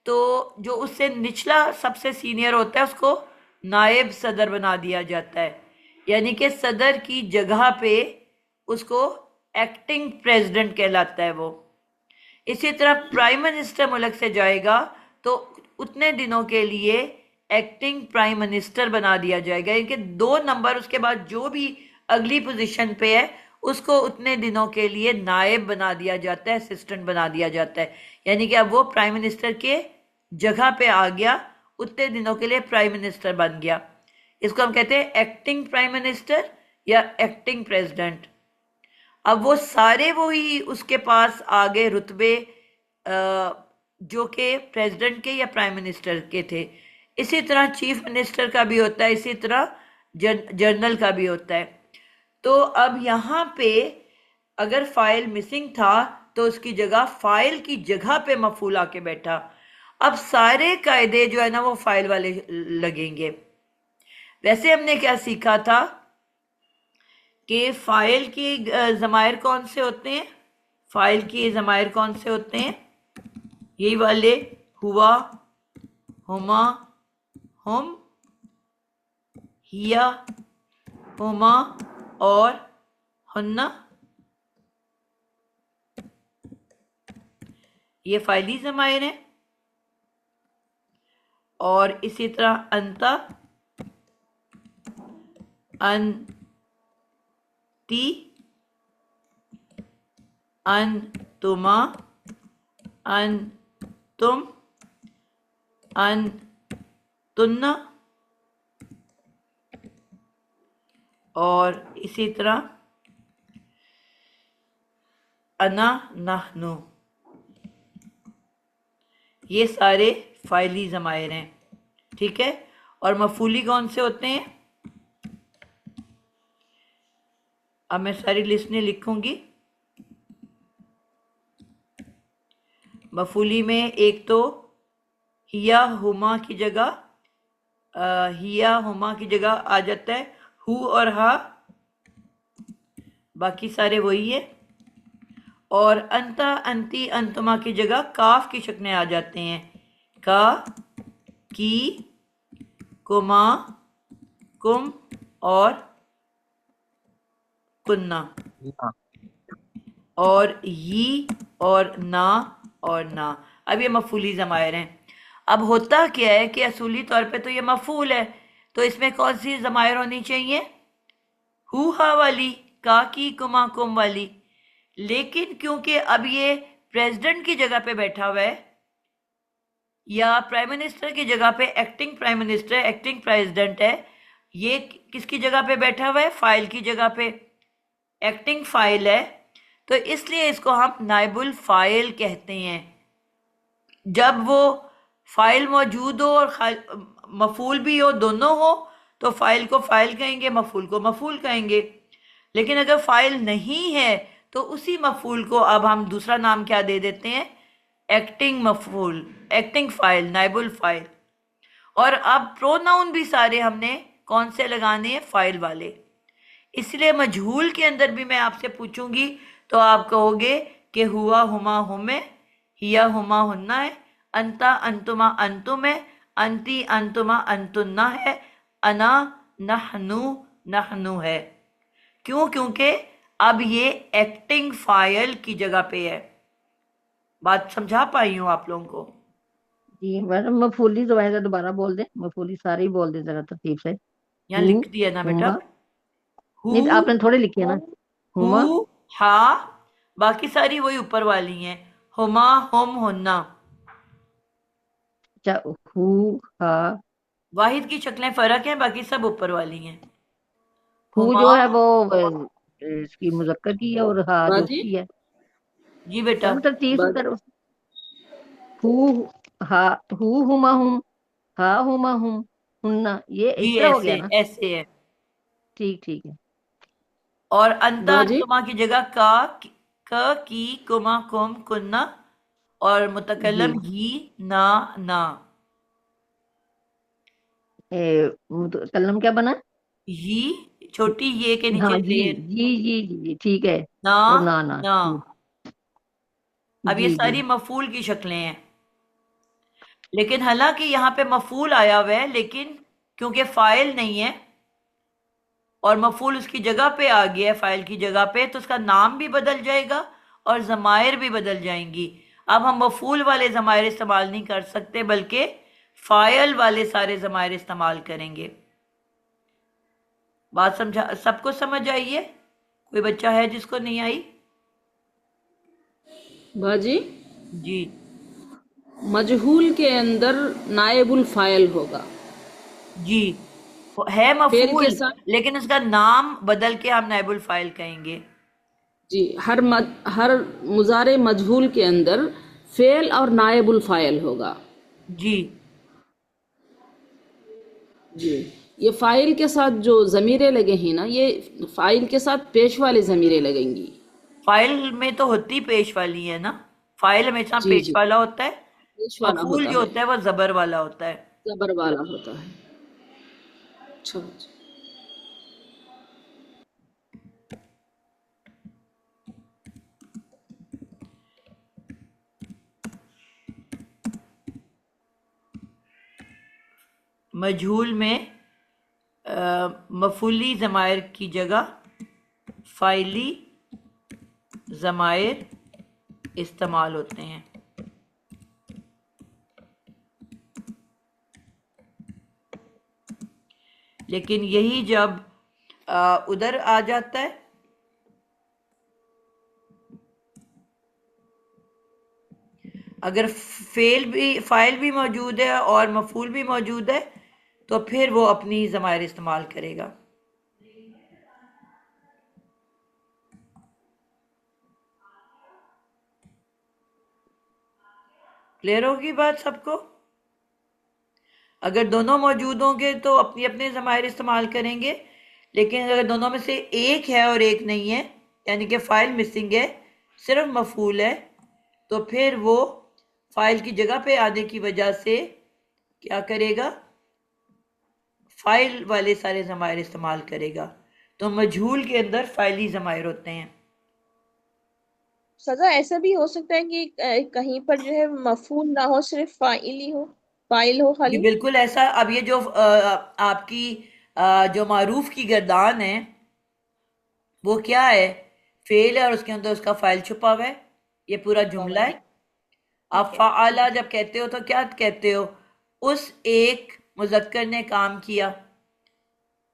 तो जो उससे निचला सबसे सीनियर होता है उसको नायब सदर बना दिया जाता है, यानी कि सदर की जगह पे उसको एक्टिंग प्रेसिडेंट कहलाता है वो। इसी तरह प्राइम मिनिस्टर मुल्क से जाएगा तो उतने दिनों के लिए एक्टिंग प्राइम मिनिस्टर बना दिया जाएगा, यानी कि 2 नंबर उसके बाद जो भी अगली पोजीशन पे है उसको उतने दिनों के लिए नायब बना दिया जाता है, असिस्टेंट बना दिया जाता है। यानी कि अब वो प्राइम मिनिस्टर के जगह पे आ गया, उतने दिनों के लिए प्राइम मिनिस्टर बन गया। इसको हम कहते हैं एक्टिंग प्राइम मिनिस्टर या एक्टिंग प्रेसिडेंट। अब वो सारे वो ही उसके पास आ गए रुतबे जो कि प्रेसिडेंट के या प्राइम मिनिस्टर के थे। इसी तरह चीफ मिनिस्टर का भी होता है, इसी तरह जनरल का भी होता है। तो अब यहाँ पे अगर फाइल मिसिंग था तो उसकी जगह फाइल की जगह पे मफूल आके बैठा। अब सारे कायदे जो है ना वो फाइल वाले लगेंगे। वैसे हमने क्या सीखा था कि फाइल की ज़मायर कौन से होते हैं? फाइल की ज़मायर कौन से होते हैं? यही वाले, हुआ, हुमा, हुम, हिया, हुमा और हन्ना। ये फाइली ज़मायर हैं। और इसी तरह अंता, अंती, अंतुमा, अंतुम, अंतुन्ना, और इसी तरह अना, नहनु। ये सारे फाइली ज़मायर हैं, ठीक है। और मफूली कौन से होते हैं? अब मैं सारी लिस्ट नहीं लिखूंगी। मफूली में एक तो हिया हुमा की जगह हिया हुमा की जगह आ जाता है हु और हा, बाकी सारे वही है। और अंता, अंती, अंतमा की जगह काफ की शक्लें आ जाते हैं, का, की, कुमा, कुम और कुन्ना, हाँ। और यी और ना और ना। अब ये मफूली ज़मायर हैं। अब होता क्या है कि असूली तौर पे तो ये मफूल है, तो इसमें कौन सी ज़मायर होनी चाहिए? हु हा वाली, का, की, कुमा, कुम वाली। लेकिन क्योंकि अब ये प्रेसिडेंट की जगह पे बैठा हुआ है या प्राइम मिनिस्टर की जगह पे, acting prime minister, acting president है, ये किसकी जगह पे बैठा हुआ है? फाइल की जगह पे, एक्टिंग फाइल है, तो इसलिए इसको हम नाइबुल फाइल कहते हैं। जब वो फाइल मौजूद हो और मफूल भी हो, दोनों हो, तो फाइल को फाइल कहेंगे, मफूल को मफूल कहेंगे। लेकिन अगर फाइल नहीं है तो उसी मफूल को अब हम दूसरा नाम क्या दे देते हैं? एक्टिंग मफूल, एक्टिंग फाइल, नाइबुल फाइल। और अब प्रोनाउन भी सारे हमने कौन से लगाने हैं? फाइल वाले। इसलिए मजहूल के अंदर भी मैं आपसे पूछूंगी तो आप कहोगे कि हुआ हुमा हुमे, हिया हुमा हुन्ना है, अंता अंतुमा अंतुम है, अंती अंतुमा अंतुन्ना है, अना नहनु नहनु है। क्यों? क्योंकि अब ये एक्टिंग फाइल की जगह पे है। बात समझा पाई हूँ आप लोगों को? जी मैडम, मफूली जो है दोबारा बोल दे, मफूली सारे ही बोल दे जरा तरतीब से। यहाँ हु, लिख दिया ना बेटा, हुमा, हु, नहीं आपने थोड़े लिखे ना। हुमा, हु, हा, बाकी सारी वही ऊपर वाली हैं, हुमा, हुम, हुन्ना। अच्छा, हु, हा, वाहिद की शक्लें फर्क हैं, बाकी सब ऊपर वाली हैं। हु हुमा, जो है वो इसकी मुजक्कर की है, और हा जो बाजी उसकी है। जी बेटा, मैम तरतीब से बाजी करो। हु, हा, हु हुमा हुम, हा हुमा हुम, हुन्ना, ये जी इस तरह हो गया ऐसे ना। ऐसे है। ठीक ठीक है। और अंता बाजी अंतुमा की जगह का, क, की, कुमा, कुम, कुन्ना, और जी, मुतकल्लम ही, ना, ना। कलम क्या बना? ही छोटी ये के नीचे हाँ जी, जेर, जी जी जी जी, ठीक है। ना, और ना ना ना। ठीक। अब ये जी जी। सारी मफूल की शक्लें हैं। लेकिन हालांकि यहाँ पे मफूल आया हुआ है, लेकिन क्योंकि फाइल नहीं है और मफूल उसकी जगह पे आ गया है, फाइल की जगह पे, तो उसका नाम भी बदल जाएगा और ज़मायर भी बदल जाएंगी। अब हम मफूल वाले ज़मायर इस्तेमाल नहीं कर सकते, बल्कि फाइल वाले सारे ज़मायर इस्तेमाल करेंगे। बात समझा? सबको समझ आई है? कोई बच्चा है जिसको नहीं आई? बाजी जी मजहूल के अंदर नायबुल फाइल होगा, जी, है फेल के मफूल, साथ। लेकिन उसका नाम बदल के हम नाइबुल फाइल कहेंगे। जी, हर मुजारे मजहूल के अंदर फेल और नायबुल फाइल होगा। जी जी, ये फाइल के साथ जो ज़मीरें लगे हैं ना, ये फाइल के साथ पेश वाली ज़मीरें लगेंगी। फाइल में तो होती पेश वाली है ना, फाइल हमेशा जी पेश जी, वाला होता है। पेश वाला मफूल होता जो है, होता है वो जबर वाला होता है। ज़बर वाला होता है। अच्छा अच्छा। मजहूल में मफूली ज़मायर की जगह फाइली ज़मायर इस्तेमाल होते हैं। लेकिन यही जब उधर आ जाता है। अगर फाइल भी मौजूद है और मफूल भी मौजूद है तो फिर वो अपनी ज़मायर इस्तेमाल करेगा। क्लियर होगी बात सबको? अगर दोनों मौजूद होंगे तो अपनी अपने ज़मायर इस्तेमाल करेंगे, लेकिन अगर दोनों में से एक है और एक नहीं है, यानी कि फ़ाइल मिसिंग है, सिर्फ मफूल है, तो फिर वो फ़ाइल की जगह पे आने की वजह से क्या करेगा? फ़ाइल वाले सारे ज़मायर इस्तेमाल करेगा। तो मजहूल के अंदर फ़ाइली ज़मायर होते हैं। सजा ऐसा भी हो सकता है कि कहीं पर जो है मफूल ना हो, सिर्फ फाइल ही हो, फाइल हो जी खाली। बिल्कुल ऐसा। अब ये जो आपकी जो मारूफ की गर्दान है वो क्या है? फेल है और उसके अंदर उसका फाइल छुपा हुआ है, ये पूरा जुमला है। जी आप ठीक है। फ़आला जब कहते हो तो क्या कहते हो? उस एक मुज़क्कर ने काम किया।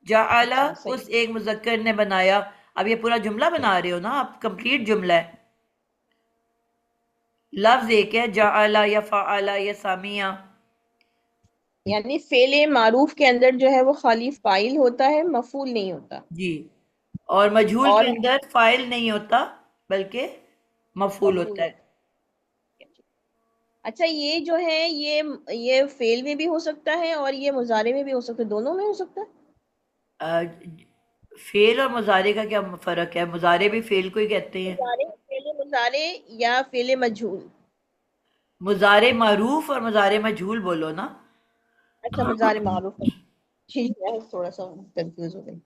जाअला अच्छा सही। उस एक मुज़क्कर ने बनाया। अब ये पूरा जुमला बना रहे हो ना आप, कंप्लीट जुमला है। लफ्ज एक है, जाअला या फ़आला या सामिया। यानी फेले मारूफ के अंदर जो है वो खाली फाइल होता है, मफूल नहीं होता। जी, और मजहूल के और अंदर फाइल नहीं होता बल्कि मफूल मफूल होता है। होता है। अच्छा, ये जो है ये फेल में भी हो सकता है और ये मुजारे में भी हो सकता है, दोनों में हो सकता है। अ, फेल और मुजारे का क्या फ़र्क है? मुजारे भी फेल को ही कहते हैं। मुजारे, फेले मुजारे या फेले मजहूल। मुजारे मारूफ और मुजारे मजहूल बोलो ना। अच्छा, मुजारे मारूफ है। ठीक है, थोड़ा सा कंफ्यूज हो गई।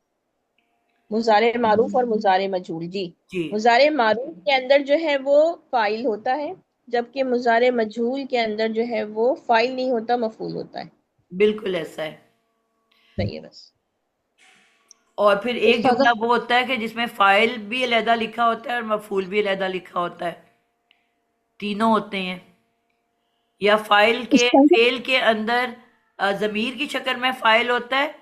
मुजारे मारूफ और मुजारे मजहूल, जी। जी मुजारे मारूफ के अंदर जो है वो फाइल होता है, जबकि मुजारे मजहूल के अंदर जो है वो फाइल नहीं होता, मफूल होता है। बिल्कुल ऐसा है। सही है बस। और फिर एक उस्ताद, जुमला वो होता है कि जिसमें फाइल भी अलहदा लिखा होता है और मफूल भी अलहदा लिखा होता है, तीनों होते हैं। या फाइल के उस्ताद, फेल के अंदर ज़मीर की शक्ल में फाइल होता है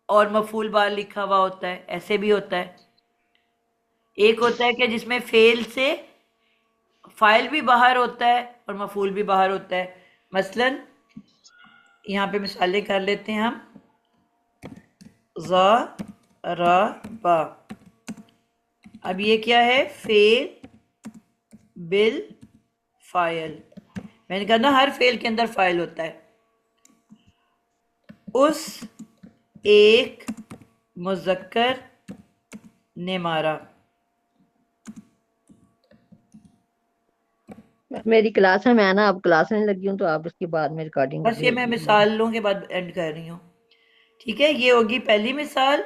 और मफूल बार लिखा हुआ होता है, ऐसे भी होता है। एक होता है कि जिसमें फेल से फाइल भी बाहर होता है और मफूल भी बाहर होता है। मसलन यहाँ पे मिसालें कर लेते हैं हम। ज़रबा, अब ये क्या है? Fail bill file. मैंने कहा ना हर फेल के अंदर फाइल होता है। उस एक मुज़क्कर ने मारा। मेरी क्लास है, मैं ना अब क्लास में लगी हूँ, तो आप इसके बाद में रिकॉर्डिंग बस ये भेज मैं दीजिए। मिसालों के बाद एंड कर रही हूँ। ठीक है, ये होगी पहली मिसाल,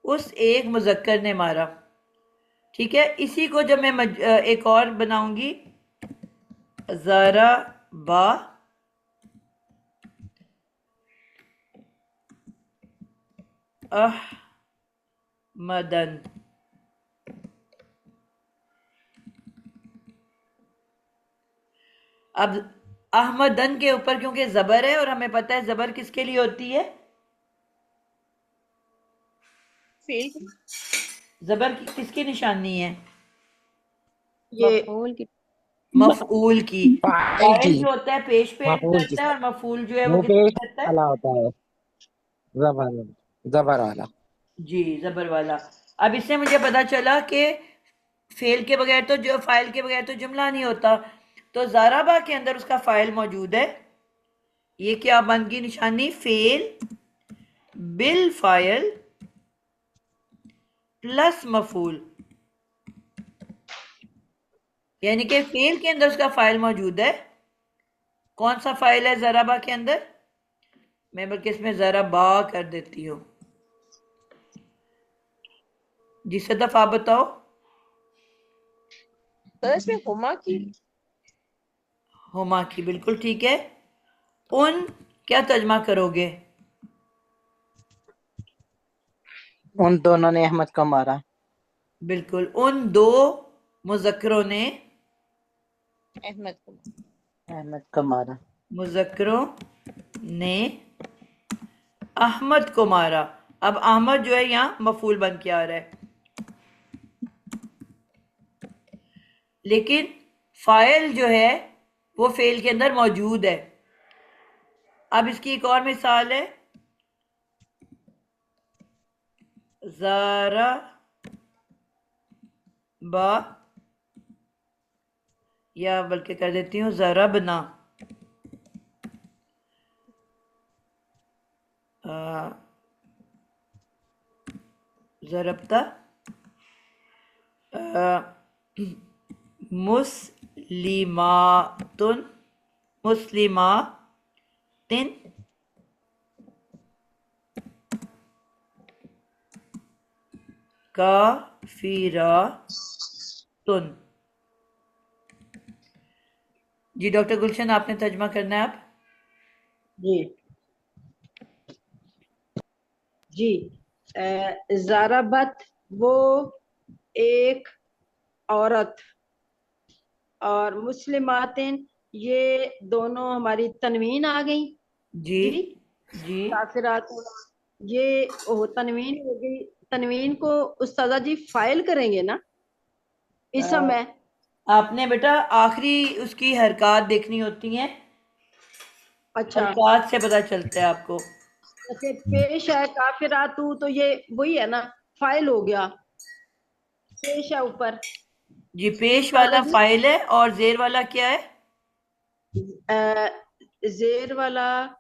उस एक मुज़क्कर ने मारा। ठीक है, इसी को जब मैं एक और बनाऊंगी, ज़रा बा अहमदन। अब अहमदन के ऊपर क्योंकि जबर है और हमें पता है जबर किसके लिए होती है? फेल जबर किसकी निशानी है? ये मफूल की। मफऊल की। फाइल की। फाइल जो होता है पेश पे एंड मफूल की। करता है और मफूल जो है वो वो किस पेश पे करता है? वाला होता है। जबर। जबर वाला। जी, जबर वाला। अब इससे मुझे पता चला कि फेल के बगैर तो जो फाइल के बगैर तो जुमला नहीं होता। तो ज़ाराबा के अंदर उसका फाइल मौजूद है। ये क्या बन गई निशानी? फेल बिल फाइल प्लस मफूल, यानी कि फेल के अंदर उसका फाइल मौजूद है। कौन सा फाइल है ज़राबा के अंदर? मैं बल्कि इसमें ज़रा बा कर देती हूँ। जी सदफ आप बताओ। तो इसमें हुमा की। हुमा की, बिल्कुल ठीक है। उन क्या तर्जमा करोगे? उन दोनों ने अहमद को मारा। बिल्कुल, उन दो मुज़क्करों ने, अहमद को। अहमद को मारा। मुज़क्करों ने अहमद को मारा। अब अहमद जो है यहाँ मफूल बन के आ रहा है, लेकिन फाइल जो है वो फेल के अंदर मौजूद है। अब इसकी एक और मिसाल है, ज़रा बा, या बल्कि कर देती हूँ ज़रा बना, ज़रबता मुस्लिमातुन मुस्लिमातिन काफिरातुन। जी डॉक्टर गुलशन, आपने तर्जमा करना है। आप जी जी ज़राबत वो एक औरत, और मुस्लिमातिन ये दोनों हमारी तनवीन आ गई। जी जी जी काफिरात ये तनवीन हो गई। तनवीन को उस्तादा जी फाइल करेंगे ना इस समय? आपने बेटा आखिरी उसकी हरकत देखनी होती हैं, अच्छा हरकत से पता चलता है आपको। अच्छा, पेश है काफिरातू, तो ये वही है ना, फाइल हो गया, पेश है ऊपर। जी पेश उस्तादा वाला जी फाइल है और जेर वाला क्या है? जेर वाला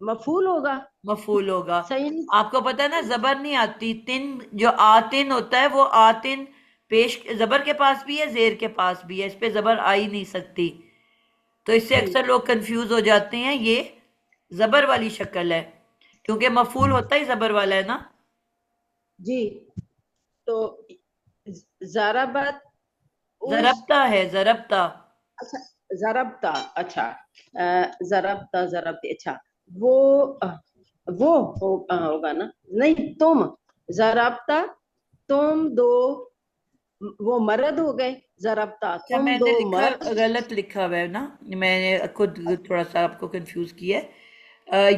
मफूल होगा। मफूल होगा। सही नहीं? आपको पता है ना, जबर नहीं आती, तिन जो आतिन होता है वो आतिन पेश जबर के पास भी है, जेर के पास भी है, इस पे जबर आ ही नहीं सकती, तो इससे जी अक्सर लोग कंफ्यूज हो जाते हैं। ये जबर वाली शक्ल है, क्योंकि मफूल होता ही जबर वाला है ना। जी तो ज़राबत उस जरबता है, जरबता। अच्छा ज़रबता, अच्छा ज़रबता ज़रबती, अच्छा वो होगा ना, नहीं तुम ज़रबता, तुम दो, वो मर्द हो गए, ज़रबता अच्छा, तुम मैंने दो लिखा मर्द। गलत लिखा हुआ है ना, मैंने खुद थोड़ा सा आपको कंफ्यूज किया है।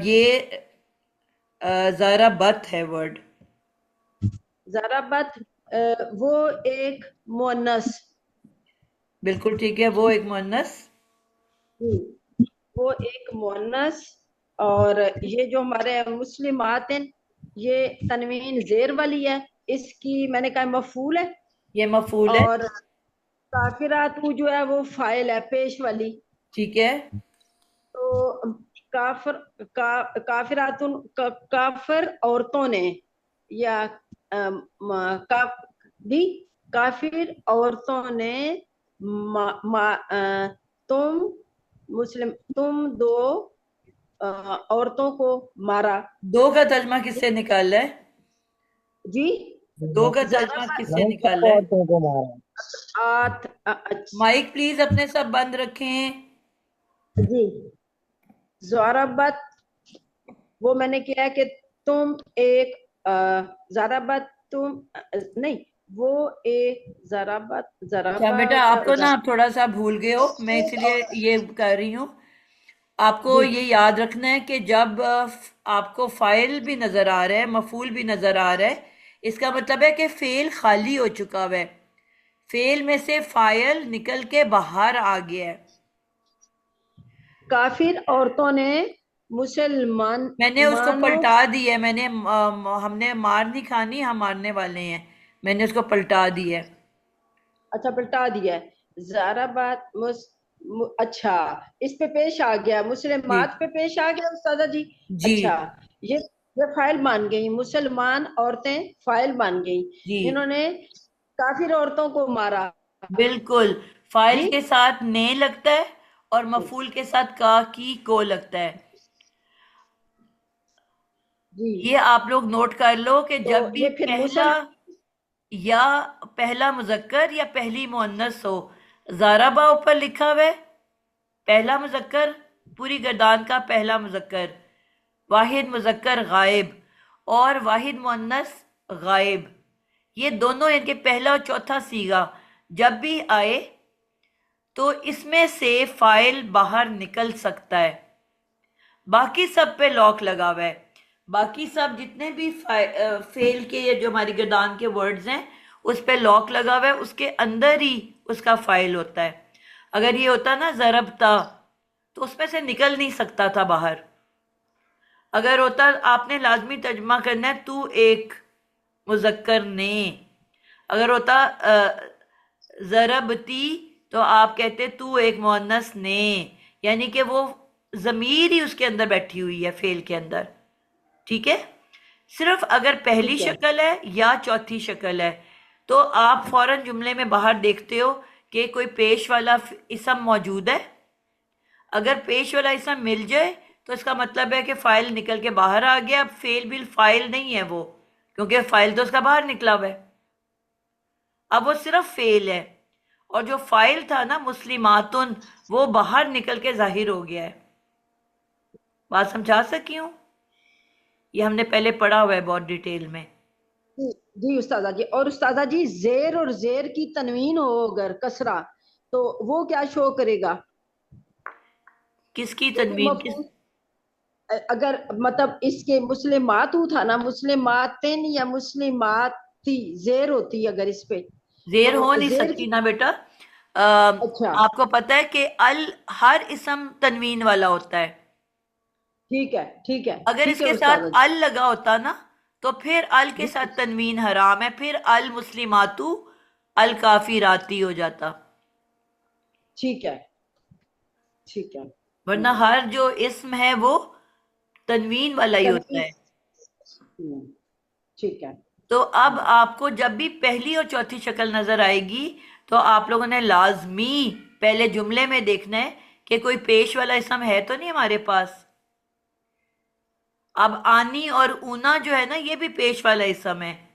ये ज़राबत है वर्ड। ज़रबत वो एक मुअन्नस। बिल्कुल ठीक है, वो एक मुअन्नस। वो एक मुअन्नस, और ये जो हमारे मुस्लिमात हैं, ये तनवीन जेर वाली है, इसकी मैंने कहा मफूल है। ये मफूल है। और काफिरात वो जो है वो फाइल है, पेश वाली। ठीक है। तो काफिर काफिरातुन काफिर औरतों ने, या का भी काफिर औरतों ने तुम तुम दो औरतों को मारा। दो का तर्जमा किससे निकाला है? जी दो का जरा तर्जमा किससे नहीं, सब निकाला है? औरतों को मारा। माइक प्लीज अपने सब बंद रखें। जी ज़राबत वो मैंने किया है कि तुम एक ज़राबत तुम नहीं, वो एक ज़राबत अच्छा ज़राबा बेटा, होता है आपको ना आप थोड़ा सा भूल गए हो, मैं इसलिए ये कर रही हूँ। आपको जी ये याद रखना है कि जब आपको फाइल भी नजर आ रहा है, मफूल भी नजर आ रहा है, इसका मतलब है कि फेल खाली हो चुका हुआ है, फेल में से फाइल निकल के बाहर आ गया है। काफिर औरतों ने मुसलमान मैंने उसको मानों। पलटा दी है, हमने मार नहीं खानी, हम मारने वाले हैं, मैंने उसको पलटा दी है। अच्छा पलटा दिया है। ज़राबत अच्छा, इस पे पेश आ गया, जी मुसलमात पे पेश आ गया उस्तादा जी। जी अच्छा, ये ये फाइल मान गई, मुसलमान औरतें फाइल मान गई, जी इन्होंने काफिर औरतों को मारा। बिल्कुल। फाइल जी के साथ ने लगता है और मफूल के साथ का की को लगता है। जी ये आप लोग नोट कर लो कि तो जब भी ये फिर पहला या पहला मुजक्कर या पहली मुअन्नस हो, ज़ाराबा ऊपर लिखा हुआ है, पहला मुजक्कर, पूरी गर्दान का पहला मुजक्कर, वाहिद मुजक्कर गायब और वाहिद मुअन्नस गायब, ये दोनों इनके पहला और चौथा सीगा जब भी आए तो इसमें से फाइल बाहर निकल सकता है। बाकी सब पे लॉक लगा हुआ है, बाकी सब जितने भी फेल के ये जो हमारी गर्दान के वर्ड्स हैं उस पे लॉक लगा हुआ है, उसके अंदर ही उसका फाइल होता है। अगर ये होता ना ज़रबता, तो उसमें से निकल नहीं सकता था बाहर। अगर होता आपने लाजमी तर्जमा करना है तू एक मुज़क्कर ने, अगर होता ज़रबती तो आप कहते तू एक मुअन्नस ने, यानी कि वो ज़मीर ही उसके अंदर बैठी हुई है फेल के अंदर। ठीक है, सिर्फ अगर पहली ठीक है। शक्ल है या चौथी शक्ल है तो आप फौरन जुमले में बाहर देखते हो कि कोई पेश वाला इसम मौजूद है। अगर पेश वाला इसम मिल जाए तो इसका मतलब है कि फाइल निकल के बाहर आ गया। अब फेल बिल फाइल नहीं है वो, क्योंकि फाइल तो उसका बाहर निकला हुआ है, अब वो सिर्फ फेल है। और जो फाइल था ना मुस्लिमातुन, वो बाहर निकल के जाहिर हो गया है। बात समझा सकी हूँ? ये हमने पहले पढ़ा हुआ है बहुत डिटेल में। जी उस्तादा जी। और उस्तादा जी जेर और जेर की तनवीन हो अगर कसरा, तो वो क्या शो करेगा? किसकी क्योंकि तनवीन किस? अगर मतलब इसके मुस्लिमातू था ना, मुस्लिमातिन या मुस्लिमाती जेर होती अगर इस पे, जेर तो हो नहीं जेर सकती की। ना बेटा। अच्छा आपको पता है कि अल हर इसम तनवीन वाला होता है। ठीक है, ठीक है, अगर ठीक है इसके साथ उस्तादा जी। अल लगा होता ना तो फिर अल के साथ तनवीन हराम है, फिर अल मुस्लिमातु अल काफिराती हो जाता। ठीक है, ठीक है। वरना हर जो इस्म है वो तनवीन वाला ही होता तनवीन। है। ठीक है। तो अब आपको जब भी पहली और चौथी शक्ल नजर आएगी तो आप लोगों ने लाजमी पहले जुमले में देखना है कि कोई पेश वाला इसम है तो नहीं हमारे पास। अब आनी और ऊना जो है ना, ये भी पेश वाला इसम है।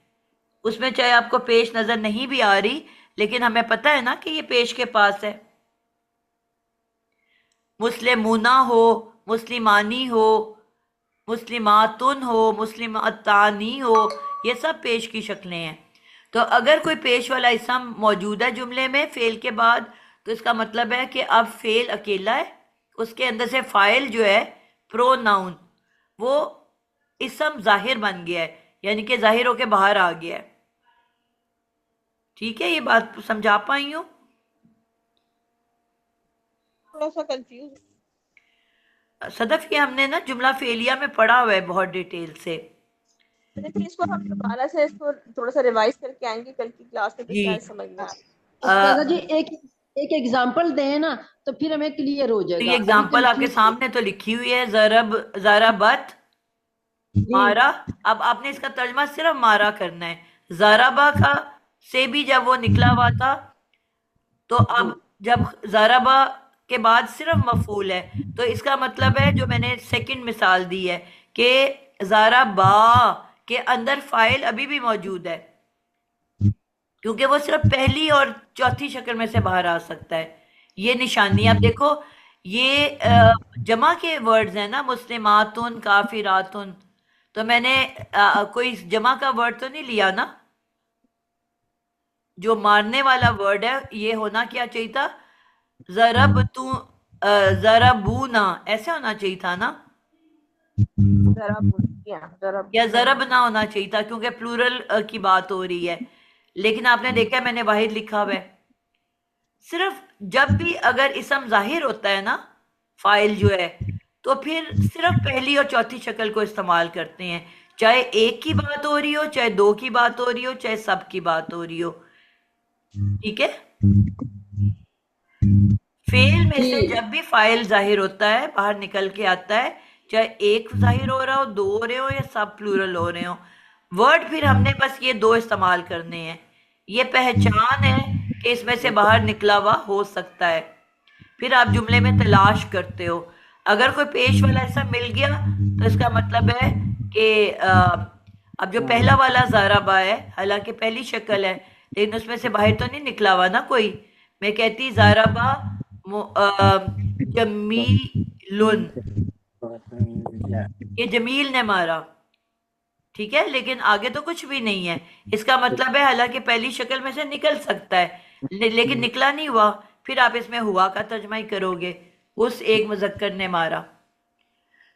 उसमें चाहे आपको पेश नजर नहीं भी आ रही, लेकिन हमें पता है ना कि ये पेश के पास है। मुस्लिमूना हो, मुस्लिमानी हो, मुस्लिमातुन हो, मुस्लिमातानी हो, ये सब पेश की शक्लें हैं। तो अगर कोई पेश वाला इसम मौजूद है जुमले में फेल के बाद, तो इसका मतलब है कि अब फेल अकेला है, उसके अंदर से फाइल जो है प्रोनाउन, वो इसम जाहिर बन गया है, यानी कि जाहिर होके बाहर आ गया है। ठीक है, ये बात समझा पाई हूँ? थोड़ा सा कंफ्यूज। सदफ, ये हमने ना जुमला फेलिया में पढ़ा हुआ है बहुत डिटेल से। फिर इसको हम दोबारा से इसको थोड़ा सा रिवाइज करके आएंगे कल की क्लास में, तो जी। शायद समझ में आए। उस्तादा अ, जी एक एक एग्जांपल दें ना, तो फिर हमें क्लियर हो तो जाएगा। ये अभी एग्जाम्पल आपके कंफ्यूज। सामने तो लिखी हुई है, ज़राबत जी मारा। अब आपने इसका तर्जमा सिर्फ मारा करना है। ज़राबा का से भी जब वो निकला हुआ था, तो जी। अब जब ज़राबा के बाद सिर्फ मफूल है, तो इसका मतलब है जो मैंने सेकंड मिसाल दी है कि ज़राबा के अंदर फाइल अभी भी मौजूद है, क्योंकि वो सिर्फ पहली और चौथी शक्ल में से बाहर आ सकता है। ये निशानी आप देखो, ये जमा के वर्ड्स हैं ना, मुस्लिमातुन काफिरातुन, तो मैंने कोई जमा का वर्ड तो नहीं लिया ना। जो मारने वाला वर्ड है ये होना क्या चाहिए था, जरब तू जरबूना, ऐसे होना चाहिए था ना, जरा जरा या जरब ना होना चाहिए था, क्योंकि प्लूरल की बात हो रही है। लेकिन आपने देखा मैंने वाहिद लिखा हुआ है। सिर्फ जब भी अगर इसम जाहिर होता है ना फाइल जो है, तो फिर सिर्फ पहली और चौथी शक्ल को इस्तेमाल करते हैं, चाहे एक की बात हो रही हो, चाहे दो की बात हो रही हो, चाहे सब की बात हो रही हो। ठीक है, फेल में से ठीक। जब भी फाइल जाहिर होता है बाहर निकल के आता है, चाहे एक जाहिर हो रहा हो, दो हो रहे हो, या सब प्लूरल हो रहे हो, वर्ड फिर हमने बस ये दो इस्तेमाल करने हैं। ये पहचान है कि इसमें से बाहर निकला हुआ हो सकता है। फिर आप जुमले में तलाश करते हो। अगर कोई पेश वाला ऐसा मिल गया तो इसका मतलब है कि अब जो पहला वाला ज़ाराबा है, हालांकि पहली शक्ल है, लेकिन उसमें से बाहर तो नहीं निकला हुआ ना कोई। मैं कहती ज़ाराबा जमीलुन, ये जमील ने मारा, ठीक है, लेकिन आगे तो कुछ भी नहीं है। इसका मतलब है हालांकि पहली शक्ल में से निकल सकता है, लेकिन निकला नहीं हुआ, फिर आप इसमें हुआ का तर्जमा ही करोगे, उस एक मुजक्कर ने मारा।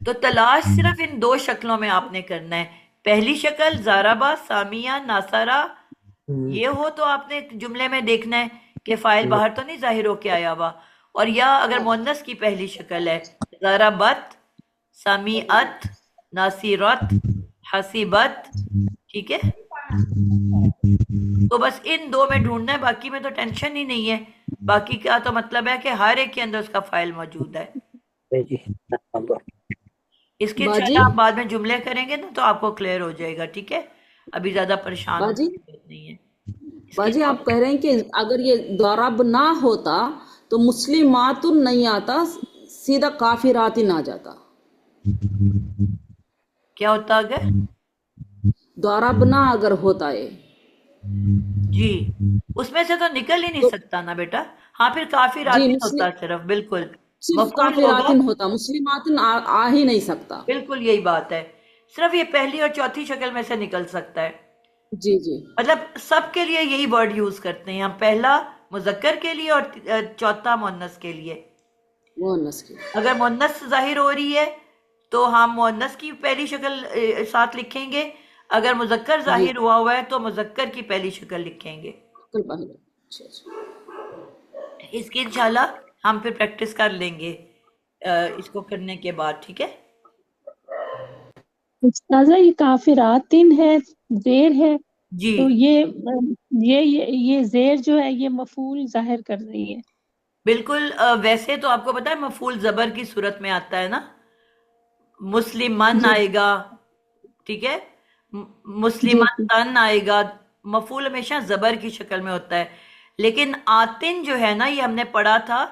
तो तलाश सिर्फ इन दो शक्लों में आपने करना है। पहली शक्ल ज़ाराबा, सामिया, नासारा, ये हो तो आपने जुमले में देखना है कि फाइल बाहर तो नहीं जाहिर होके आया हुआ। और या अगर मुअन्नस की पहली शक्ल है ज़ाराबत, सामिअत, नासिरत, हसीबत, ठीक है। तो बस इन दो में ढूंढना है, बाकी में तो टेंशन ही नहीं है। बाकी का तो मतलब है कि हर एक के अंदर उसका फाइल मौजूद है। इसके बाजी इंशाल्लाह आप बाद में जुमले करेंगे ना तो आपको क्लियर हो जाएगा, ठीक है। अभी ज्यादा परेशान होने बाजी की जरूरत नहीं है। इसके बाजी आप कह रहे हैं कि अगर ये दौराब ना होता तो मुस्लिमातुन नहीं आता, सीधा काफिरातिन आ जाता। क्या होता अगर? दौराब ना अगर होता है जी, उसमें से तो निकल ही नहीं तो सकता ना बेटा। हाँ, फिर काफी जी रातिन मुस्लिम होता सिर्फ, बिल्कुल सिर्फ मफूल होगा। काफिरातिन होता, मुस्लिमातिन आ ही नहीं सकता। बिल्कुल यही बात है, सिर्फ ये पहली और चौथी शक्ल में से निकल सकता है। जी जी मतलब सबके लिए यही वर्ड यूज करते हैं हम, पहला मुजक्कर के लिए और चौथा मुअन्नस के लिए। वो नस्ल अगर मुअन्नस जाहिर हो रही है तो हम मुअन्नस की पहली शक्ल साथ लिखेंगे। अगर मुजक्कर जी जाहिर हुआ है तो मुजक्कर की पहली शक्ल लिखेंगे। कल पहले। अच्छा अच्छा। इसकी इंशाल्लाह हम फिर प्रैक्टिस कर लेंगे इसको करने के बाद, ठीक है। उस्ताजा ये काफिरातिन है, जेर है, जी तो ये जेर जो है ये मफूल जाहिर कर रही है। बिल्कुल। वैसे तो आपको पता है मफूल जबर की सूरत में आता है ना, मुस्लिमन जी आएगा, ठीक है। जी मुस्लिमन जी तन आएगा। मफूल हमेशा जबर की शक्ल में होता है। लेकिन आतिन जो है ना, ये हमने पढ़ा था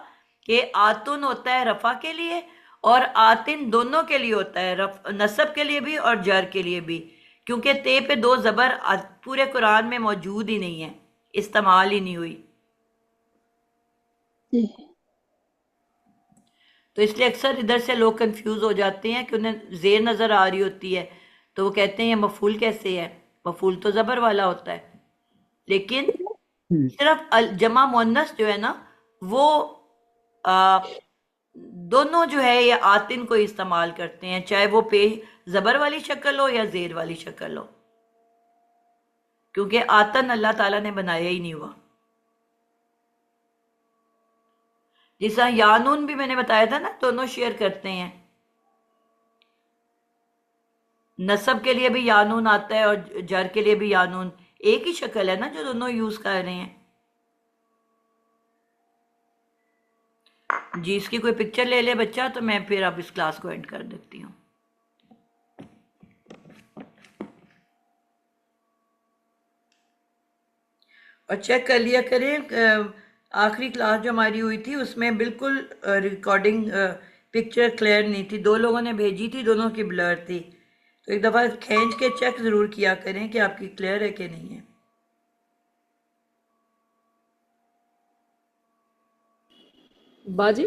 कि आतुन होता है रफा के लिए और आतिन दोनों के लिए होता है, नसब के लिए भी और जर के लिए भी। क्योंकि ते पे दो जबर पूरे कुरान में मौजूद ही नहीं है, इस्तेमाल ही नहीं हुई। जी। तो इसलिए अक्सर इधर से लोग कंफ्यूज हो जाते हैं कि उन्हें जेर नजर आ रही होती है तो वो कहते हैं ये मफूल कैसे है, मफूल तो जबर वाला होता है। लेकिन सिर्फ जमा मुअन्नस जो है ना, वो आ, दोनों जो है ये आतिन को इस्तेमाल करते हैं, चाहे वो पे जबर वाली शक्ल हो या जेर वाली शक्ल हो, क्योंकि आतन अल्लाह ताला ने बनाया ही नहीं हुआ। जैसा यानून भी मैंने बताया था ना, दोनों शेयर करते हैं। नसब के लिए भी यानून आता है और जर के लिए भी यानून, एक ही शक्ल है ना जो दोनों यूज कर रहे हैं। जी, इसकी कोई पिक्चर ले ले बच्चा तो मैं फिर अब इस क्लास को एंड कर देती हूँ। और चेक कर लिया करें, आखिरी क्लास जो हमारी हुई थी उसमें बिल्कुल रिकॉर्डिंग पिक्चर क्लियर नहीं थी, दो लोगों ने भेजी थी, दोनों की ब्लर थी। तो एक दफ़ा खींच के चेक ज़रूर किया करें कि आपकी क्लियर है कि नहीं है। बाजी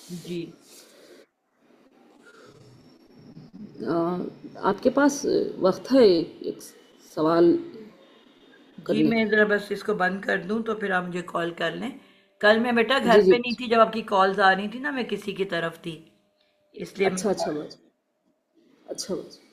जी आपके पास वक्त है एक सवाल जी, करने मैं का? ज़रा बस इसको बंद कर दूं तो फिर आप मुझे कॉल कर लें। कल मैं बेटा घर जी जी पे नहीं थी जब आपकी कॉल्स आ रही थी ना, मैं किसी की तरफ थी, इसलिए अच्छा अच्छा बाजी, अच्छा बाजी।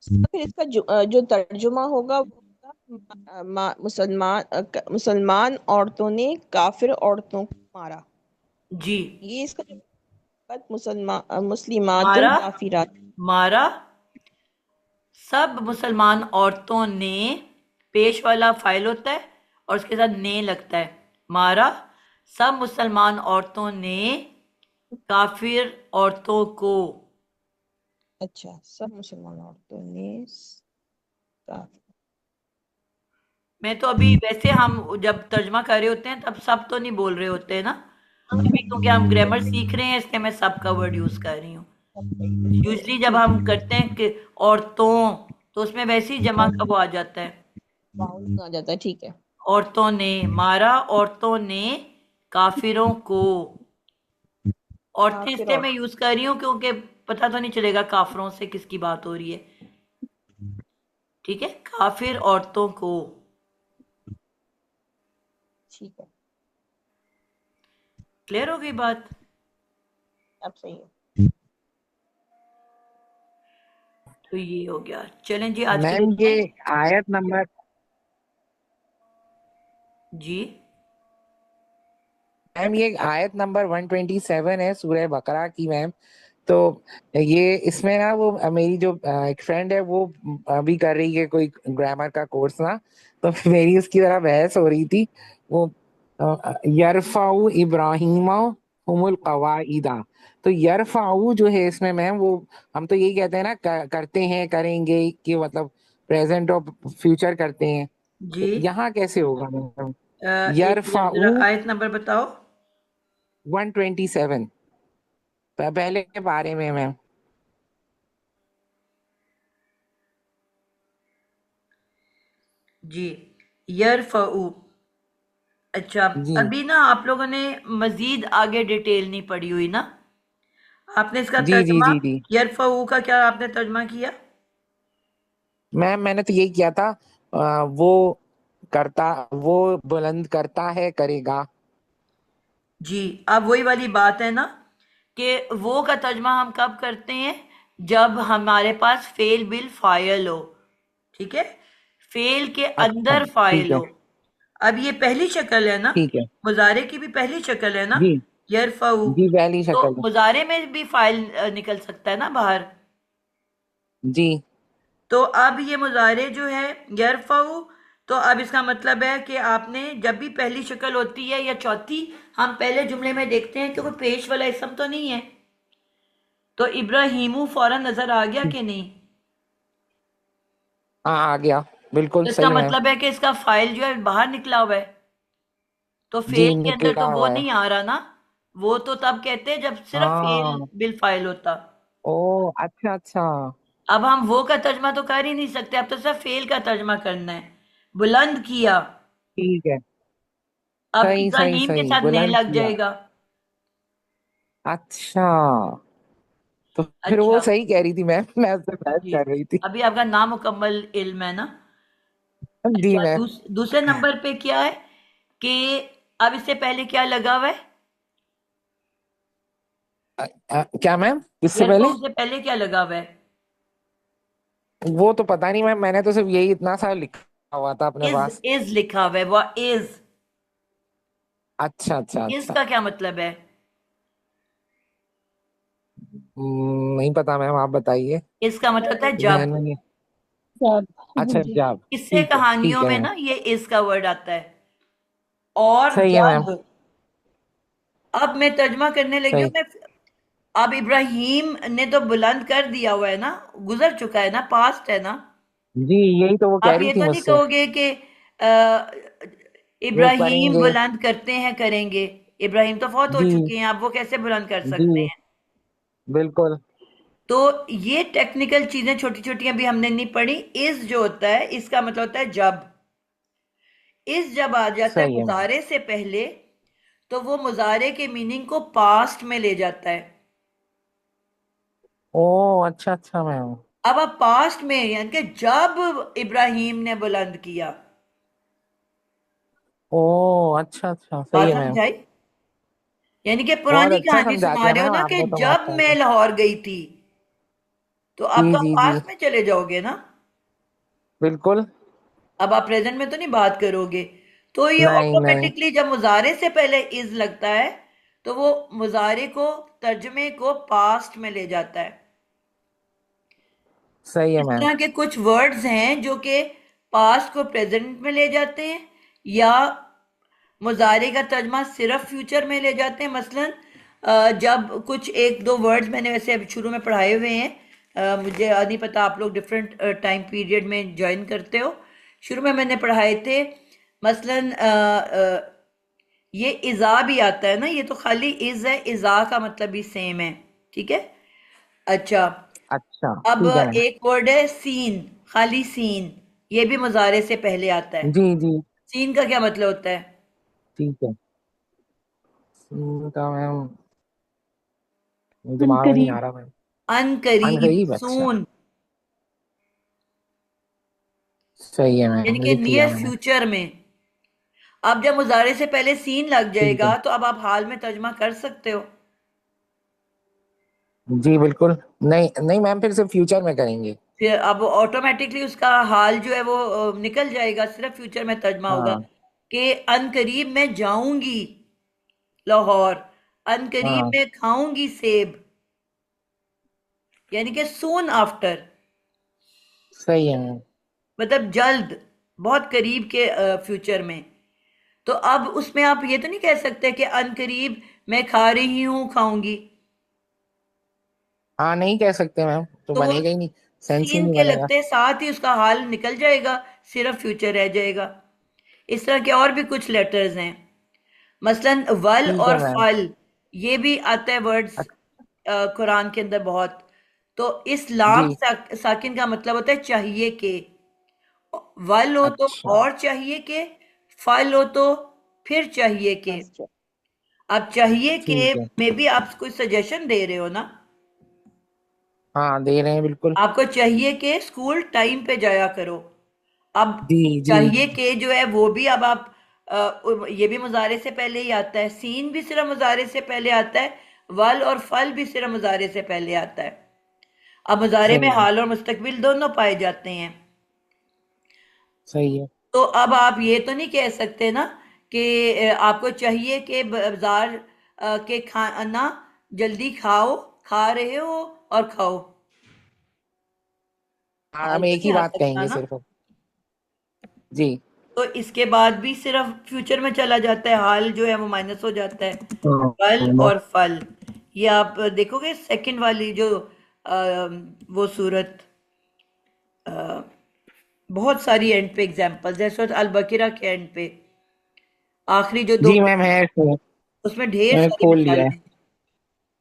तो फिर इसका जो तर्जुमा होगा वो होगा, मुसलमान औरतों ने काफिर औरतों को मारा। जी। ये इसका जो मुसलमान मुस्लिमातुन मारा, काफिरात। मारा सब मुसलमान औरतों ने, पेश वाला फाइल होता है और उसके साथ ने लगता है। मारा सब मुसलमान औरतों ने काफिर औरतों को। अच्छा, सब मुसलमान औरतों ने काफिर। मैं तो अभी वैसे हम जब तर्जमा कर रहे होते हैं तब सब तो नहीं बोल रहे होते हैं ना, अभी क्योंकि हम ग्रामर सीख रहे हैं इसलिए मैं सब का वर्ड यूज कर रही हूँ। यूजली जब ठीक है, हम करते हैं कि औरतों, तो उसमें वैसे ही जमा का वो आ जाता है। बाउंड आ जाता है, ठीक है। औरतों ने मारा, औरतों ने काफिरों को। औरतें काफिर इसलिए मैं औरत। यूज कर रही हूँ क्योंकि पता तो नहीं चलेगा काफिरों से किसकी बात हो रही है, ठीक है। काफिर औरतों को। ठीक है, क्लियर हो गई बात? अब सही है। तो ये हो गया। चलें जी, आज के लिए मैम इतना ये ही। आयत नंबर जी मैम ये आयत नंबर 127 है सूरह बकरा की मैम। तो ये इसमें ना वो मेरी जो एक फ्रेंड है वो अभी कर रही है कोई ग्रामर का कोर्स ना। तो मेरी उसकी तरह बहस हो रही थी। वो यरफाउ इब्राहिमा हुमुल कवाइदा। तो यरफाउ जो है इसमें मैम वो हम तो यही कहते हैं ना करते हैं करेंगे कि मतलब प्रेजेंट और फ्यूचर करते हैं। जी। तो यहाँ कैसे होगा मैम? एक मिनट, जरा यरफाउ आयत नंबर बताओ। 127 पहले के बारे में मैम। जी, यरफऊ। अच्छा, जी अभी ना आप लोगों ने मजीद आगे डिटेल नहीं पढ़ी हुई ना। आपने इसका जी जी तर्जमा, जी जी यरफऊ का क्या आपने तर्जमा किया? मैम मैंने तो यही किया था। वो करता वो बुलंद करता है करेगा। जी, अब वही वाली बात है ना कि वो का तर्जमा हम कब करते हैं? जब हमारे पास फेल बिल फाइल हो। ठीक है, फेल के अच्छा अंदर ठीक फाइल है हो। अब ये पहली शक्ल है ना, ठीक है। मुजारे की भी पहली शक्ल है ना, जी यरफऊ। जी पहली तो शक्ल है। मुजारे में भी फाइल निकल सकता है ना बाहर। जी तो अब ये मुजारे जो है यरफऊ, तो अब इसका मतलब है कि आपने जब भी पहली शक्ल होती है या चौथी, हम पहले जुमले में देखते हैं कि कोई पेश वाला इसम तो नहीं है। तो इब्राहिमू फौरन नजर आ गया कि नहीं? हाँ आ गया बिल्कुल तो इसका सही मैम। मतलब है कि इसका फाइल जो है बाहर निकला हुआ है। तो जी फेल के अंदर निकला तो वो हुआ है। नहीं आ रहा ना। वो तो तब कहते हैं जब सिर्फ फेल हाँ बिल फाइल होता। ओ अच्छा अच्छा। अब हम वो का तर्जमा तो कर ही नहीं सकते, अब तो सिर्फ फेल का तर्जमा करना है। बुलंद किया। ठीक है अब सही सही इब्राहिम के सही साथ ने बुलंद लग किया। जाएगा। अच्छा तो फिर वो अच्छा सही कह रही थी मैम मैं उससे बहस जी, कर रही थी। अभी आपका नामुकम्मल इल्म है ना। जी अच्छा, मैम। दूसरे नंबर पे क्या है कि अब इससे पहले क्या लगा हुआ है? क्या मैम इससे पहले? ईयरफोन से पहले क्या लगा हुआ है? वो तो पता नहीं मैम मैंने तो सिर्फ यही इतना सा लिखा हुआ था अपने पास। इज लिखा हुआ है, वो इज। अच्छा अच्छा इज अच्छा। का क्या मतलब है? नहीं पता मैम आप बताइए। इसका मतलब होता है ध्यान जब। में नहीं। सब। अच्छा जी। जब किस्से ठीक कहानियों है में मैम। ना ये इज का वर्ड आता है। और सही है मैम। जब, अब मैं तर्जमा करने लगी हूँ सही। मैं। अब इब्राहिम ने तो बुलंद कर दिया हुआ है ना, गुजर चुका है ना, पास्ट है ना। जी यही तो वो कह आप रही ये थी तो नहीं मुझसे। कहोगे कि वो इब्राहिम करेंगे। बुलंद करते हैं करेंगे। इब्राहिम तो फौत हो जी चुके हैं, आप वो कैसे बुलंद कर सकते जी हैं? बिल्कुल। तो ये टेक्निकल चीजें छोटी छोटी अभी हमने नहीं पढ़ी। इज जो होता है इसका मतलब होता है जब। इज जब आ जाता है सही है मैम। मुजारे से पहले, तो वो मुजारे के मीनिंग को पास्ट में ले जाता है। ओ अच्छा अच्छा मैम। अब आप पास्ट में यानी कि जब इब्राहिम ने बुलंद किया। ओ अच्छा अच्छा सही बात है समझ मैम। आई? यानी कि बहुत पुरानी अच्छा कहानी समझा सुना दिया रहे हो मैम ना कि आपने तो जब मैं माशाल्लाह। लाहौर गई थी, तो जी आप तो जी जी पास्ट में चले जाओगे ना। बिल्कुल। अब आप प्रेजेंट में तो नहीं बात करोगे। तो ये नहीं नहीं। ऑटोमेटिकली जब मुजारे से पहले इज लगता है, तो वो मुजारे को, तर्जमे को पास्ट में ले जाता है। सही है इस मैम। तरह के कुछ वर्ड्स हैं जो कि पास्ट को प्रेजेंट में ले जाते हैं, या मुजारे का तर्जमा सिर्फ फ्यूचर में ले जाते हैं। मसलन जब कुछ एक दो वर्ड्स मैंने वैसे अभी शुरू में पढ़ाए हुए हैं, मुझे नहीं पता आप लोग डिफरेंट टाइम पीरियड में ज्वाइन करते हो। शुरू में मैंने पढ़ाए थे। मसलन ये इज़ा भी आता है ना, ये तो खाली इज़ है, इज़ा का मतलब भी सेम है। ठीक है। अच्छा, अच्छा अब ठीक है मैम। एक वर्ड है सीन, खाली सीन। ये भी मुजारे से पहले आता है। जी जी सीन का क्या मतलब होता है? ठीक है। का मैम दिमाग में नहीं आ अनकरीब। रहा मैम। अनकरीब, अनकरीब अच्छा। सून। सही है यानी मैम कि लिख लिया नियर मैंने। फ्यूचर में। अब जब मुजारे से पहले सीन लग ठीक है। जाएगा तो अब आप हाल में तर्जमा कर सकते हो। जी बिल्कुल। नहीं नहीं मैम, फिर से फ्यूचर में करेंगे। फिर अब ऑटोमेटिकली उसका हाल जो है वो निकल जाएगा, सिर्फ फ्यूचर में तर्जमा होगा हाँ कि अनकरीब मैं जाऊंगी लाहौर, अनकरीब हाँ मैं खाऊंगी सेब, यानी कि सून आफ्टर, सही है मैम। मतलब जल्द, बहुत करीब के फ्यूचर में। तो अब उसमें आप ये तो नहीं कह सकते कि अनकरीब मैं खा रही हूं खाऊंगी, हाँ नहीं कह सकते मैम, तो तो वो बनेगा ही नहीं, सेंस ही सीन नहीं के बनेगा। लगते साथ ही उसका हाल निकल जाएगा, सिर्फ फ्यूचर रह जाएगा। इस तरह के और भी कुछ लेटर्स हैं, मसलन वल ठीक है और मैम। फल, ये भी आता है वर्ड्स कुरान के अंदर बहुत। तो इस लाम जी। साकिन का मतलब होता है चाहिए के, वल हो तो अच्छा। और चाहिए के, फल हो तो फिर चाहिए के। अच्छा। अब चाहिए के ठीक है। में भी आप कोई सजेशन दे रहे हो ना, हाँ दे रहे हैं बिल्कुल। आपको चाहिए कि स्कूल टाइम पे जाया करो। अब जी जी। चाहिए कि जो है वो भी अब आप ये भी मुजारे से पहले ही आता है, सीन भी सिर्फ मुजारे से पहले आता है, वल और फल भी सिर्फ मुजारे से पहले आता है। अब मुजारे में सही है। हाल और मुस्तकबिल दोनों पाए जाते हैं। सही है। तो अब आप ये तो नहीं कह सकते ना कि आपको चाहिए कि बाजार के खाना जल्दी खाओ, खा रहे हो और खाओ, हाँ हाल हम तो एक नहीं ही आ बात सकता कहेंगे ना। सिर्फ। जी। तो इसके बाद भी सिर्फ फ्यूचर में चला जाता है, हाल जो है वो माइनस हो जाता है। फल और फल, ये आप देखोगे सेकंड वाली जो वो सूरत, बहुत सारी एंड पे एग्जांपल्स है, सूरत अल बकरा के एंड पे आखिरी जो दो, जी मैम है इसमें, उसमें ढेर मैंने सारी खोल लिया मिसालें है। हैं।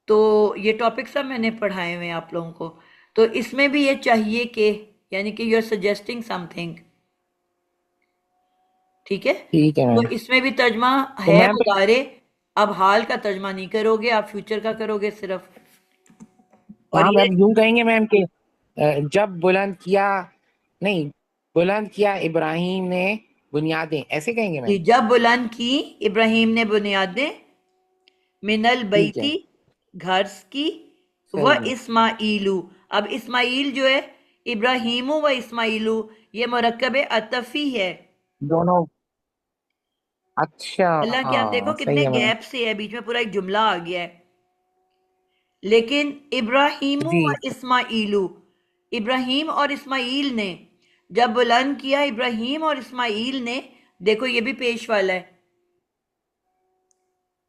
तो ये टॉपिक सब मैंने पढ़ाए हुए हैं आप लोगों को। तो इसमें भी ये चाहिए कि, यानी कि यू आर सजेस्टिंग समथिंग, ठीक है। ठीक है तो मैम। इसमें भी तर्जमा तो है मैम फिर, मुजारे, अब हाल का तर्जमा नहीं करोगे, आप फ्यूचर का करोगे सिर्फ। और हाँ ये मैम यूं कहेंगे मैम कि जब बुलंद किया, नहीं, बुलंद किया इब्राहिम ने बुनियादें, ऐसे कहेंगे जी, मैम। जब बुलंद की इब्राहिम ने बुनियादें, मिनल ठीक है। बैती, घर की, व सही है। इस्माइलू। अब इस्माइल जो है, इब्राहिमो व इस्माइलू, ये मुरक्कब अतफी है। दोनों। अच्छा। अल्लाह के आप देखो हाँ सही कितने है मैम। गैप से है, बीच में पूरा एक जुमला आ गया है। लेकिन इब्राहिमो व जी इस्माइलू, इब्राहिम और इस्माइल ने, जब बुलंद किया इब्राहिम और इस्माइल ने, देखो ये भी पेश वाला है,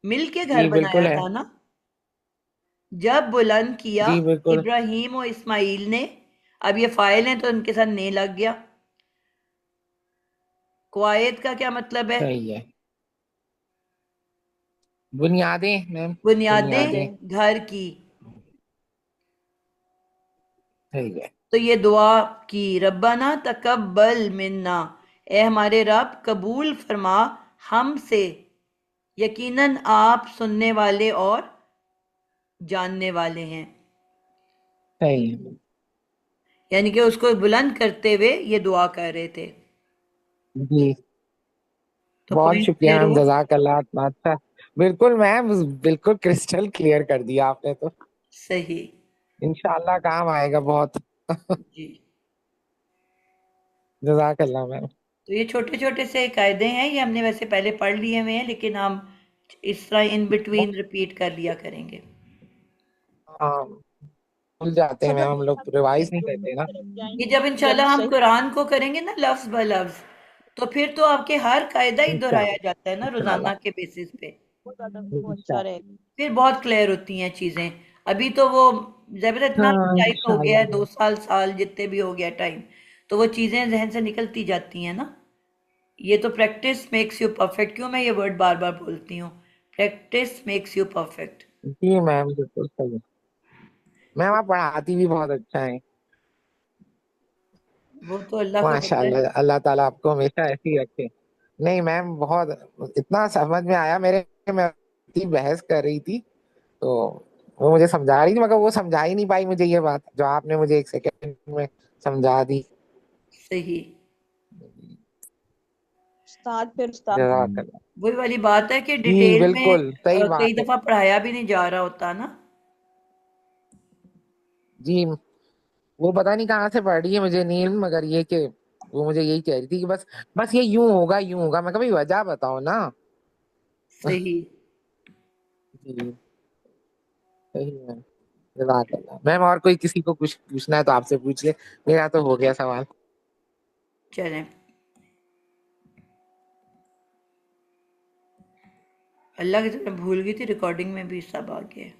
मिल के घर जी बनाया बिल्कुल है। था ना। जब बुलंद किया जी बिल्कुल। इब्राहिम और इस्माइल ने, अब ये फाइल हैं तो उनके साथ ने लग गया। क्वायद का क्या मतलब है? सही है। बुनियादें मैम। बुनियादें। बुनियादें घर की। सही है। तो ये दुआ की, रब्बाना तकब्बल मिन्ना, ए हमारे रब कबूल फरमा हमसे, यकीनन आप सुनने वाले और जानने वाले हैं। सही है। यानी कि उसको बुलंद करते हुए ये दुआ कर रहे थे। जी। तो बहुत पॉइंट शुक्रिया क्लियर मैम, हुआ। जजाकल्लाह, इतना अच्छा। बिल्कुल मैम, बिल्कुल क्रिस्टल क्लियर कर दिया आपने तो। सही। इंशाल्लाह काम आएगा बहुत। जी। जजाकल्लाह मैम। तो ये छोटे छोटे से कायदे हैं, ये हमने वैसे पहले पढ़ लिए हुए हैं, लेकिन हम इस तरह इन बिटवीन रिपीट कर लिया करेंगे। हाँ भूल जाते हैं मैम, हम लोग रिवाइज नहीं करते ना। ये जब इंशाल्लाह हम कुरान को करेंगे ना लफ्ज ब लफ्ज, तो फिर तो आपके हर कायदा ही दोहराया इंशाल्लाह। जाता है ना रोजाना इंशाल्लाह। के बेसिस पे, वो अच्छा इंशाल्लाह। रहेगा। फिर बहुत क्लियर होती हैं चीजें। अभी तो वो जब इतना हाँ टाइम हो गया है, इंशाल्लाह। 2 साल साल जितने भी हो गया टाइम, तो वो चीजें जहन से निकलती जाती हैं ना। ये तो प्रैक्टिस मेक्स यू परफेक्ट, क्यों मैं ये वर्ड बार बार बोलती हूँ, प्रैक्टिस मेक्स यू परफेक्ट। जी मैम बिल्कुल सही है। मैम आप पढ़ाती भी बहुत अच्छा है। वो तो अल्लाह को पता है। माशाल्लाह, अल्लाह ताला आपको हमेशा ऐसे ही रखे। नहीं मैम बहुत, इतना समझ में आया मेरे, मैं इतनी बहस कर रही थी तो वो मुझे समझा रही थी, मगर वो समझा ही नहीं पाई मुझे ये बात जो आपने मुझे 1 सेकंड में समझा दी। सही। उस्ताद फिर उस्ताद। जज़ाकल्लाह। वही वाली बात है कि जी डिटेल में बिल्कुल सही कई बात है। दफा पढ़ाया भी नहीं जा रहा होता ना। जी वो पता नहीं कहाँ से पढ़ रही है मुझे नील, मगर ये कि वो मुझे यही कह रही थी कि बस ये यूं होगा। मैं कभी वजह बताओ ना। सही। जी सही है। जज़ाकल्लाह मैम, और कोई किसी को कुछ पूछना है तो आपसे पूछ ले, मेरा तो हो गया सवाल। चलें, अल्लाह की तरफ भूल गई थी, रिकॉर्डिंग में भी सब आ गया।